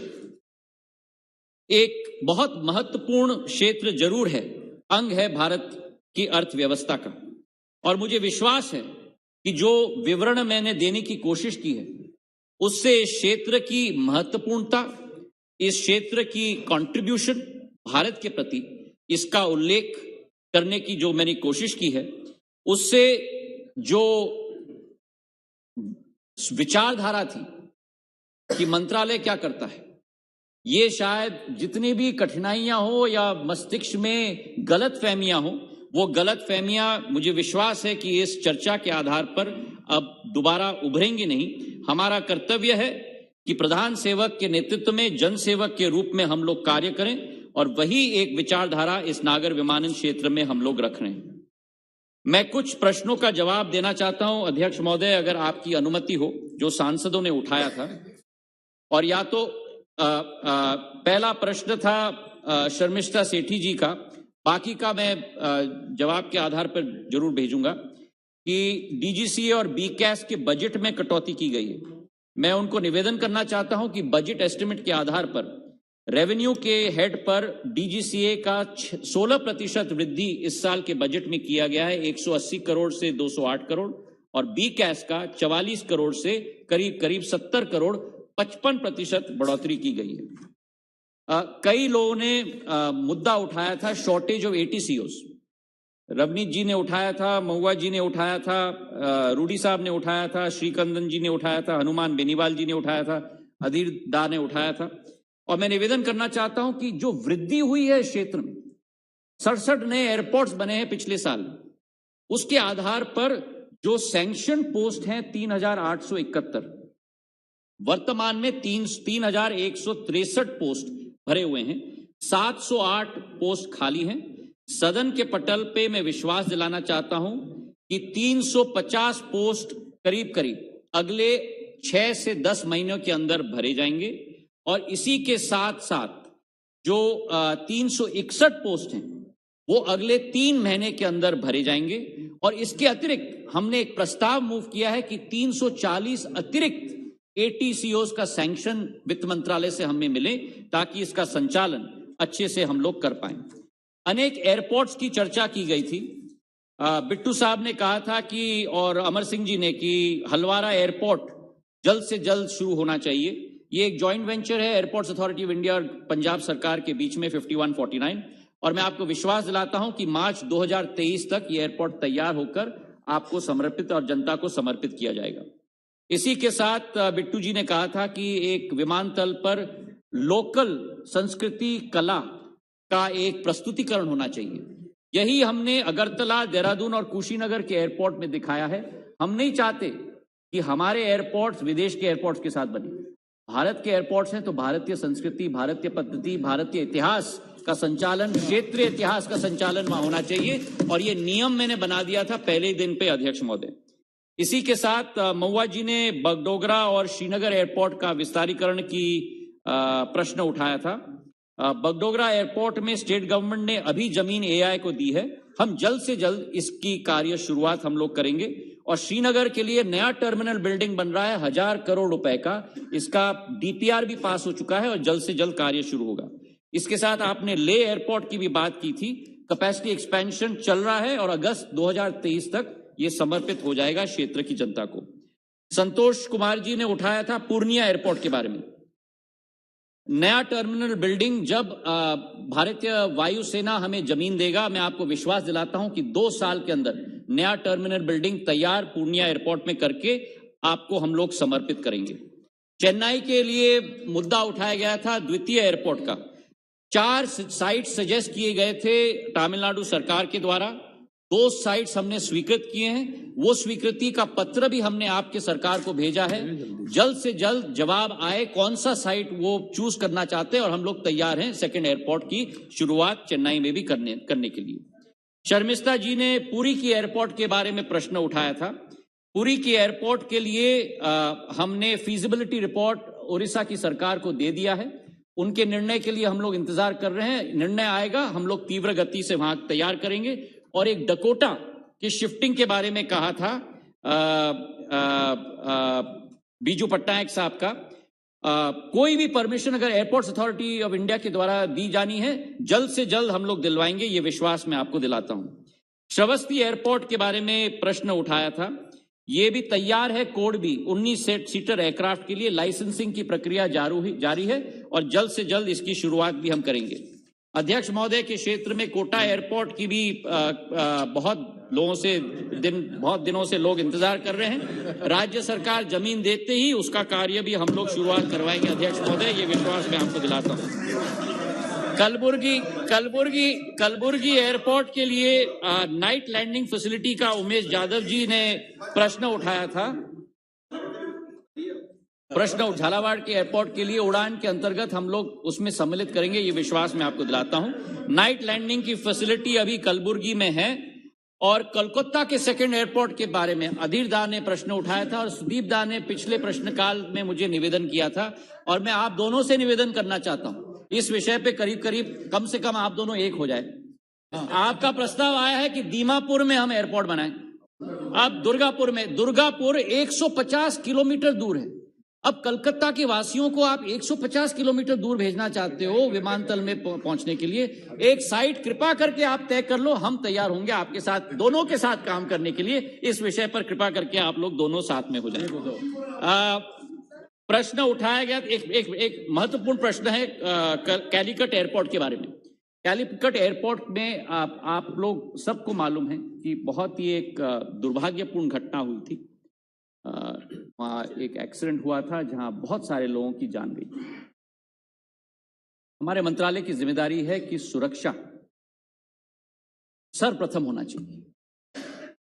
Speaker 1: एक बहुत महत्वपूर्ण क्षेत्र जरूर है, अंग है भारत की अर्थव्यवस्था का। और मुझे विश्वास है कि जो विवरण मैंने देने की कोशिश की है उससे इस क्षेत्र की महत्वपूर्णता, इस क्षेत्र की कंट्रीब्यूशन भारत के प्रति, इसका उल्लेख करने की जो मैंने कोशिश की है, उससे जो विचारधारा थी कि मंत्रालय क्या करता है, ये शायद जितनी भी कठिनाइयां हो या मस्तिष्क में गलतफहमियां हो, वो गलतफहमियां मुझे विश्वास है कि इस चर्चा के आधार पर अब दोबारा उभरेंगी नहीं। हमारा कर्तव्य है कि प्रधान सेवक के नेतृत्व में जनसेवक के रूप में हम लोग कार्य करें और वही एक विचारधारा इस नागर विमानन क्षेत्र में हम लोग रख रहे हैं। मैं कुछ प्रश्नों का जवाब देना चाहता हूं अध्यक्ष महोदय, अगर आपकी अनुमति हो, जो सांसदों ने उठाया था। और या तो पहला प्रश्न था शर्मिष्ठा सेठी जी का, बाकी का मैं जवाब के आधार पर जरूर भेजूंगा कि डीजीसीए और बीकैस के बजट में कटौती की गई है। मैं उनको निवेदन करना चाहता हूं कि बजट एस्टिमेट के आधार पर रेवेन्यू के हेड पर डीजीसीए का 16% वृद्धि इस साल के बजट में किया गया है, 180 करोड़ से 208 करोड़, और बी कैश का 44 करोड़ से करीब करीब 70 करोड़ 55% बढ़ोतरी की गई है। कई लोगों ने मुद्दा उठाया था शॉर्टेज ऑफ एटीसीओस। रवनीत जी ने उठाया था, महुआ जी ने उठाया था, रूडी साहब ने उठाया था, श्रीकंदन जी ने उठाया था, हनुमान बेनीवाल जी ने उठाया था, अधीर दा ने उठाया था। और मैं निवेदन करना चाहता हूं कि जो वृद्धि हुई है इस क्षेत्र में, 67 नए एयरपोर्ट्स बने हैं पिछले साल, उसके आधार पर जो सैंक्शन पोस्ट हैं 3,871, वर्तमान में 3,163 पोस्ट भरे हुए हैं, 708 पोस्ट खाली हैं। सदन के पटल पे मैं विश्वास दिलाना चाहता हूं कि 350 पोस्ट करीब करीब अगले 6 से 10 महीनों के अंदर भरे जाएंगे, और इसी के साथ साथ जो 361 पोस्ट हैं वो अगले 3 महीने के अंदर भरे जाएंगे। और इसके अतिरिक्त हमने एक प्रस्ताव मूव किया है कि 340 अतिरिक्त एटीसीओस का सैंक्शन वित्त मंत्रालय से हमें मिले, ताकि इसका संचालन अच्छे से हम लोग कर पाएं। अनेक एयरपोर्ट्स की चर्चा की गई थी। बिट्टू साहब ने कहा था कि, और अमर सिंह जी ने, कि हलवारा एयरपोर्ट जल्द से जल्द शुरू होना चाहिए। ये एक जॉइंट वेंचर है एयरपोर्ट्स अथॉरिटी ऑफ इंडिया और पंजाब सरकार के बीच में 51-49, और मैं आपको विश्वास दिलाता हूं कि मार्च 2023 तक ये एयरपोर्ट तैयार होकर आपको समर्पित और जनता को समर्पित किया जाएगा। इसी के साथ बिट्टू जी ने कहा था कि एक विमानतल पर लोकल संस्कृति कला का एक प्रस्तुतिकरण होना चाहिए। यही हमने अगरतला, देहरादून और कुशीनगर के एयरपोर्ट में दिखाया है। हम नहीं चाहते कि हमारे एयरपोर्ट्स विदेश के एयरपोर्ट्स के साथ बने। भारत के एयरपोर्ट्स हैं तो भारतीय संस्कृति, भारतीय पद्धति, भारतीय इतिहास का संचालन, क्षेत्रीय इतिहास का संचालन वहां होना चाहिए, और ये नियम मैंने बना दिया था पहले ही दिन पे, अध्यक्ष महोदय। इसी के साथ महुआ जी ने बगडोगरा और श्रीनगर एयरपोर्ट का विस्तारीकरण की प्रश्न उठाया था। बगडोगरा एयरपोर्ट में स्टेट गवर्नमेंट ने अभी जमीन एआई को दी है। हम जल्द से जल्द इसकी कार्य शुरुआत हम लोग करेंगे। और श्रीनगर के लिए नया टर्मिनल बिल्डिंग बन रहा है 1000 करोड़ रुपए का, इसका डीपीआर भी पास हो चुका है और जल्द से जल्द कार्य शुरू होगा। इसके साथ आपने ले एयरपोर्ट की भी बात की थी। कैपेसिटी एक्सपेंशन चल रहा है और अगस्त 2023 तक ये समर्पित हो जाएगा क्षेत्र की जनता को। संतोष कुमार जी ने उठाया था पूर्णिया एयरपोर्ट के बारे में। नया टर्मिनल बिल्डिंग जब भारतीय वायुसेना हमें जमीन देगा, मैं आपको विश्वास दिलाता हूं कि 2 साल के अंदर नया टर्मिनल बिल्डिंग तैयार पूर्णिया एयरपोर्ट में करके आपको हम लोग समर्पित करेंगे। चेन्नई के लिए मुद्दा उठाया गया था द्वितीय एयरपोर्ट का। 4 साइट सजेस्ट किए गए थे तमिलनाडु सरकार के द्वारा। 2 साइट्स हमने स्वीकृत किए हैं। वो स्वीकृति का पत्र भी हमने आपके सरकार को भेजा है। जल्द से जल्द जवाब आए कौन सा साइट वो चूज करना चाहते हैं, और हम लोग तैयार हैं सेकेंड एयरपोर्ट की शुरुआत चेन्नई में भी करने के लिए। शर्मिष्ठा जी ने पुरी की एयरपोर्ट के बारे में प्रश्न उठाया था। पुरी की एयरपोर्ट के लिए हमने फीजिबिलिटी रिपोर्ट उड़ीसा की सरकार को दे दिया है। उनके निर्णय के लिए हम लोग इंतजार कर रहे हैं। निर्णय आएगा, हम लोग तीव्र गति से वहां तैयार करेंगे। और एक डकोटा की शिफ्टिंग के बारे में कहा था बीजू पट्टनायक साहब का। कोई भी परमिशन अगर एयरपोर्ट्स अथॉरिटी ऑफ इंडिया के द्वारा दी जानी है, जल्द से जल्द हम लोग दिलवाएंगे, ये विश्वास मैं आपको दिलाता हूं। श्रावस्ती एयरपोर्ट के बारे में प्रश्न उठाया था। ये भी तैयार है कोड भी 19 सीटर एयरक्राफ्ट के लिए। लाइसेंसिंग की प्रक्रिया जारी है और जल्द से जल्द इसकी शुरुआत भी हम करेंगे। अध्यक्ष महोदय के क्षेत्र में कोटा एयरपोर्ट की भी बहुत दिनों से लोग इंतजार कर रहे हैं। राज्य सरकार जमीन देते ही उसका कार्य भी हम लोग शुरुआत करवाएंगे अध्यक्ष महोदय, ये विश्वास मैं आपको दिलाता हूं। कलबुर्गी एयरपोर्ट के लिए नाइट लैंडिंग फैसिलिटी का उमेश यादव जी ने प्रश्न उठाया था। झालावाड़ के एयरपोर्ट के लिए उड़ान के अंतर्गत हम लोग उसमें सम्मिलित करेंगे, ये विश्वास मैं आपको दिलाता हूं। नाइट लैंडिंग की फैसिलिटी अभी कलबुर्गी में है। और कोलकाता के सेकंड एयरपोर्ट के बारे में अधीर दा ने प्रश्न उठाया था और सुदीप दा ने पिछले प्रश्नकाल में मुझे निवेदन किया था, और मैं आप दोनों से निवेदन करना चाहता हूं इस विषय पे करीब कम से कम आप दोनों एक हो जाए। आपका प्रस्ताव आया है कि दीमापुर में हम एयरपोर्ट बनाएं। अब दुर्गापुर 150 किलोमीटर दूर है। अब कलकत्ता के वासियों को आप 150 किलोमीटर दूर भेजना चाहते हो विमानतल में पहुंचने के लिए, एक साइट कृपा करके आप तय कर लो, हम तैयार होंगे आपके साथ, दोनों के साथ काम करने के लिए। इस विषय पर कृपा करके आप लोग दोनों साथ में हो जाए। प्रश्न उठाया गया, एक महत्वपूर्ण प्रश्न है कैलीकट एयरपोर्ट के बारे में। कैलीकट एयरपोर्ट में आप लोग सबको मालूम है कि बहुत ही एक दुर्भाग्यपूर्ण घटना हुई थी। वहां एक एक्सीडेंट हुआ था जहां बहुत सारे लोगों की जान गई। हमारे मंत्रालय की जिम्मेदारी है कि सुरक्षा सर्वप्रथम होना चाहिए,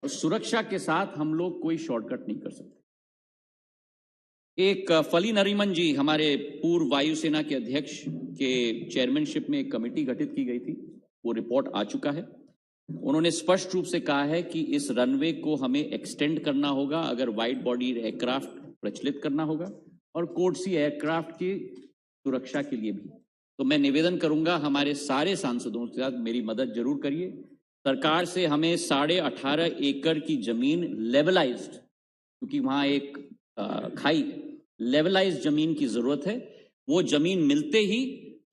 Speaker 1: और सुरक्षा के साथ हम लोग कोई शॉर्टकट नहीं कर सकते। एक फली नरीमन जी, हमारे पूर्व वायुसेना के अध्यक्ष के चेयरमैनशिप में एक कमेटी गठित की गई थी, वो रिपोर्ट आ चुका है। उन्होंने स्पष्ट रूप से कहा है कि इस रनवे को हमें एक्सटेंड करना होगा अगर वाइड बॉडी एयरक्राफ्ट प्रचलित करना होगा, और कोर्टसी एयरक्राफ्ट की सुरक्षा के लिए भी। तो मैं निवेदन करूंगा हमारे सारे सांसदों के साथ मेरी मदद जरूर करिए। सरकार से हमें 18.5 एकड़ की जमीन लेवलाइज्ड, क्योंकि वहां एक खाई लेवलाइज्ड जमीन की जरूरत है। वो जमीन मिलते ही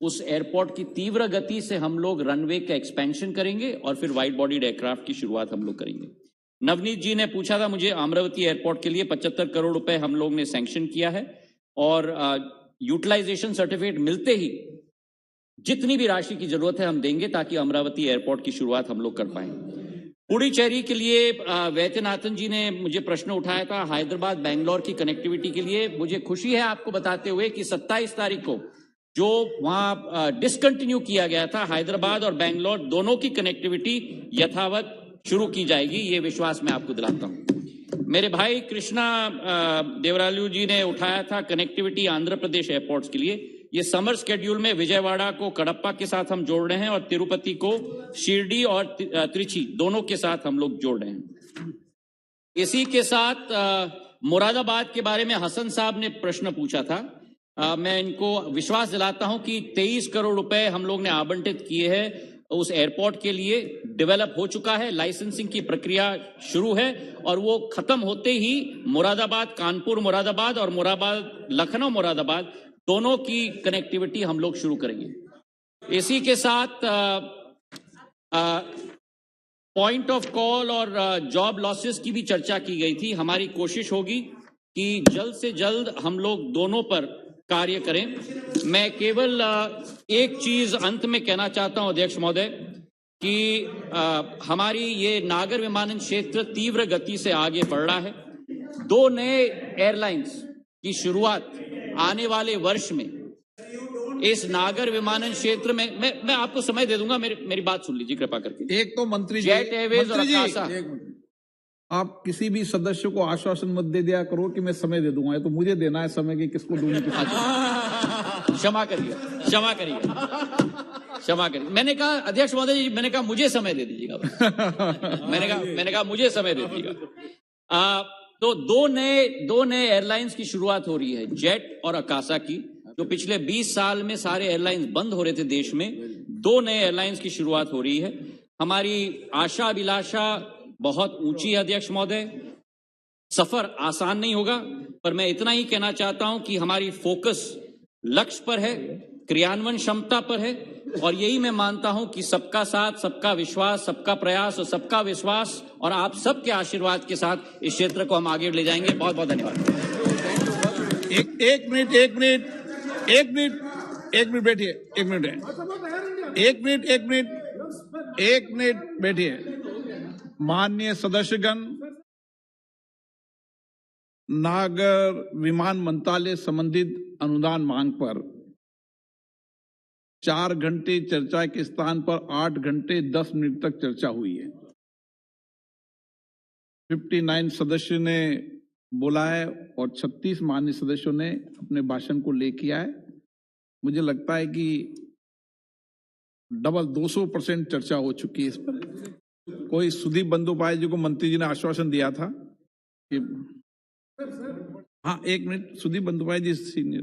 Speaker 1: उस एयरपोर्ट की तीव्र गति से हम लोग रनवे का एक्सपेंशन करेंगे और फिर वाइड बॉडीड एयरक्राफ्ट की शुरुआत हम लोग करेंगे। नवनीत जी ने पूछा था मुझे, अमरावती एयरपोर्ट के लिए 75 करोड़ रुपए हम लोग ने सैंक्शन किया है, और यूटिलाइजेशन सर्टिफिकेट मिलते ही जितनी भी राशि की जरूरत है हम देंगे, ताकि अमरावती एयरपोर्ट की शुरुआत हम लोग कर पाए। पुडुचेरी के लिए वैद्यनाथन जी ने मुझे प्रश्न उठाया था, हैदराबाद बेंगलोर की कनेक्टिविटी के लिए। मुझे खुशी है आपको बताते हुए कि 27 तारीख को जो वहां डिसकंटिन्यू किया गया था, हैदराबाद और बेंगलोर दोनों की कनेक्टिविटी यथावत शुरू की जाएगी, ये विश्वास मैं आपको दिलाता हूं। मेरे भाई कृष्णा देवरालू जी ने उठाया था कनेक्टिविटी आंध्र प्रदेश एयरपोर्ट्स के लिए। ये समर स्केड्यूल में विजयवाड़ा को कडप्पा के साथ हम जोड़ रहे हैं, और तिरुपति को शिरडी और त्रिची दोनों के साथ हम लोग जोड़ रहे हैं। इसी के साथ मुरादाबाद के बारे में हसन साहब ने प्रश्न पूछा था। मैं इनको विश्वास दिलाता हूं कि 23 करोड़ रुपए हम लोग ने आवंटित किए हैं उस एयरपोर्ट के लिए। डेवलप हो चुका है, लाइसेंसिंग की प्रक्रिया शुरू है, और वो खत्म होते ही मुरादाबाद कानपुर मुरादाबाद और मुरादाबाद लखनऊ मुरादाबाद दोनों की कनेक्टिविटी हम लोग शुरू करेंगे। इसी के साथ पॉइंट ऑफ कॉल और जॉब लॉसेस की भी चर्चा की गई थी। हमारी कोशिश होगी कि जल्द से जल्द हम लोग दोनों पर कार्य करें। मैं केवल एक चीज अंत में कहना चाहता हूं अध्यक्ष महोदय, कि हमारी ये नागर विमानन क्षेत्र तीव्र गति से आगे बढ़ रहा है। 2 नए एयरलाइंस की शुरुआत आने वाले वर्ष में इस नागर विमानन क्षेत्र में, मैं आपको समय दे दूंगा, मेरी बात सुन लीजिए कृपा करके।
Speaker 3: एक तो मंत्री जी,
Speaker 1: जेट एयरवेज और आकाशा,
Speaker 3: आप किसी भी सदस्य को आश्वासन मत दे दिया करो कि मैं समय दे दूंगा, तो मुझे देना है समय कि किसको दूंगी।
Speaker 1: क्षमा करिए, क्षमा करिए, क्षमा करिए। मैंने कहा अध्यक्ष महोदय जी, मैंने कहा मुझे समय दे दीजिएगा। मैंने कहा मुझे समय दे दीजिएगा। तो दो नए एयरलाइंस की शुरुआत हो रही है, जेट और आकाशा की। जो पिछले 20 साल में सारे एयरलाइंस बंद हो रहे थे देश में, 2 नए एयरलाइंस की शुरुआत हो रही है। हमारी आशा अभिलाषा बहुत ऊंची है अध्यक्ष महोदय। सफर आसान नहीं होगा, पर मैं इतना ही कहना चाहता हूं कि हमारी फोकस लक्ष्य पर है, क्रियान्वयन क्षमता पर है, और यही मैं मानता हूं कि सबका साथ, सबका विश्वास, सबका प्रयास और सबका विश्वास और आप सबके आशीर्वाद के साथ इस क्षेत्र को हम आगे ले जाएंगे। बहुत बहुत धन्यवाद।
Speaker 3: एक मिनट बैठिए, एक मिनट बैठिए। माननीय सदस्यगण, नागर विमान मंत्रालय संबंधित अनुदान मांग पर 4 घंटे चर्चा के स्थान पर 8 घंटे 10 मिनट तक चर्चा हुई है। 59 सदस्य ने बोला है और 36 माननीय सदस्यों ने अपने भाषण को ले किया है। मुझे लगता है कि डबल 200% चर्चा हो चुकी है इस पर। कोई सुदीप बंदोपाध्याय जी को मंत्री जी ने आश्वासन दिया था कि हाँ, 1 मिनट, सुदीप बंदोपाध्याय जी सीनियर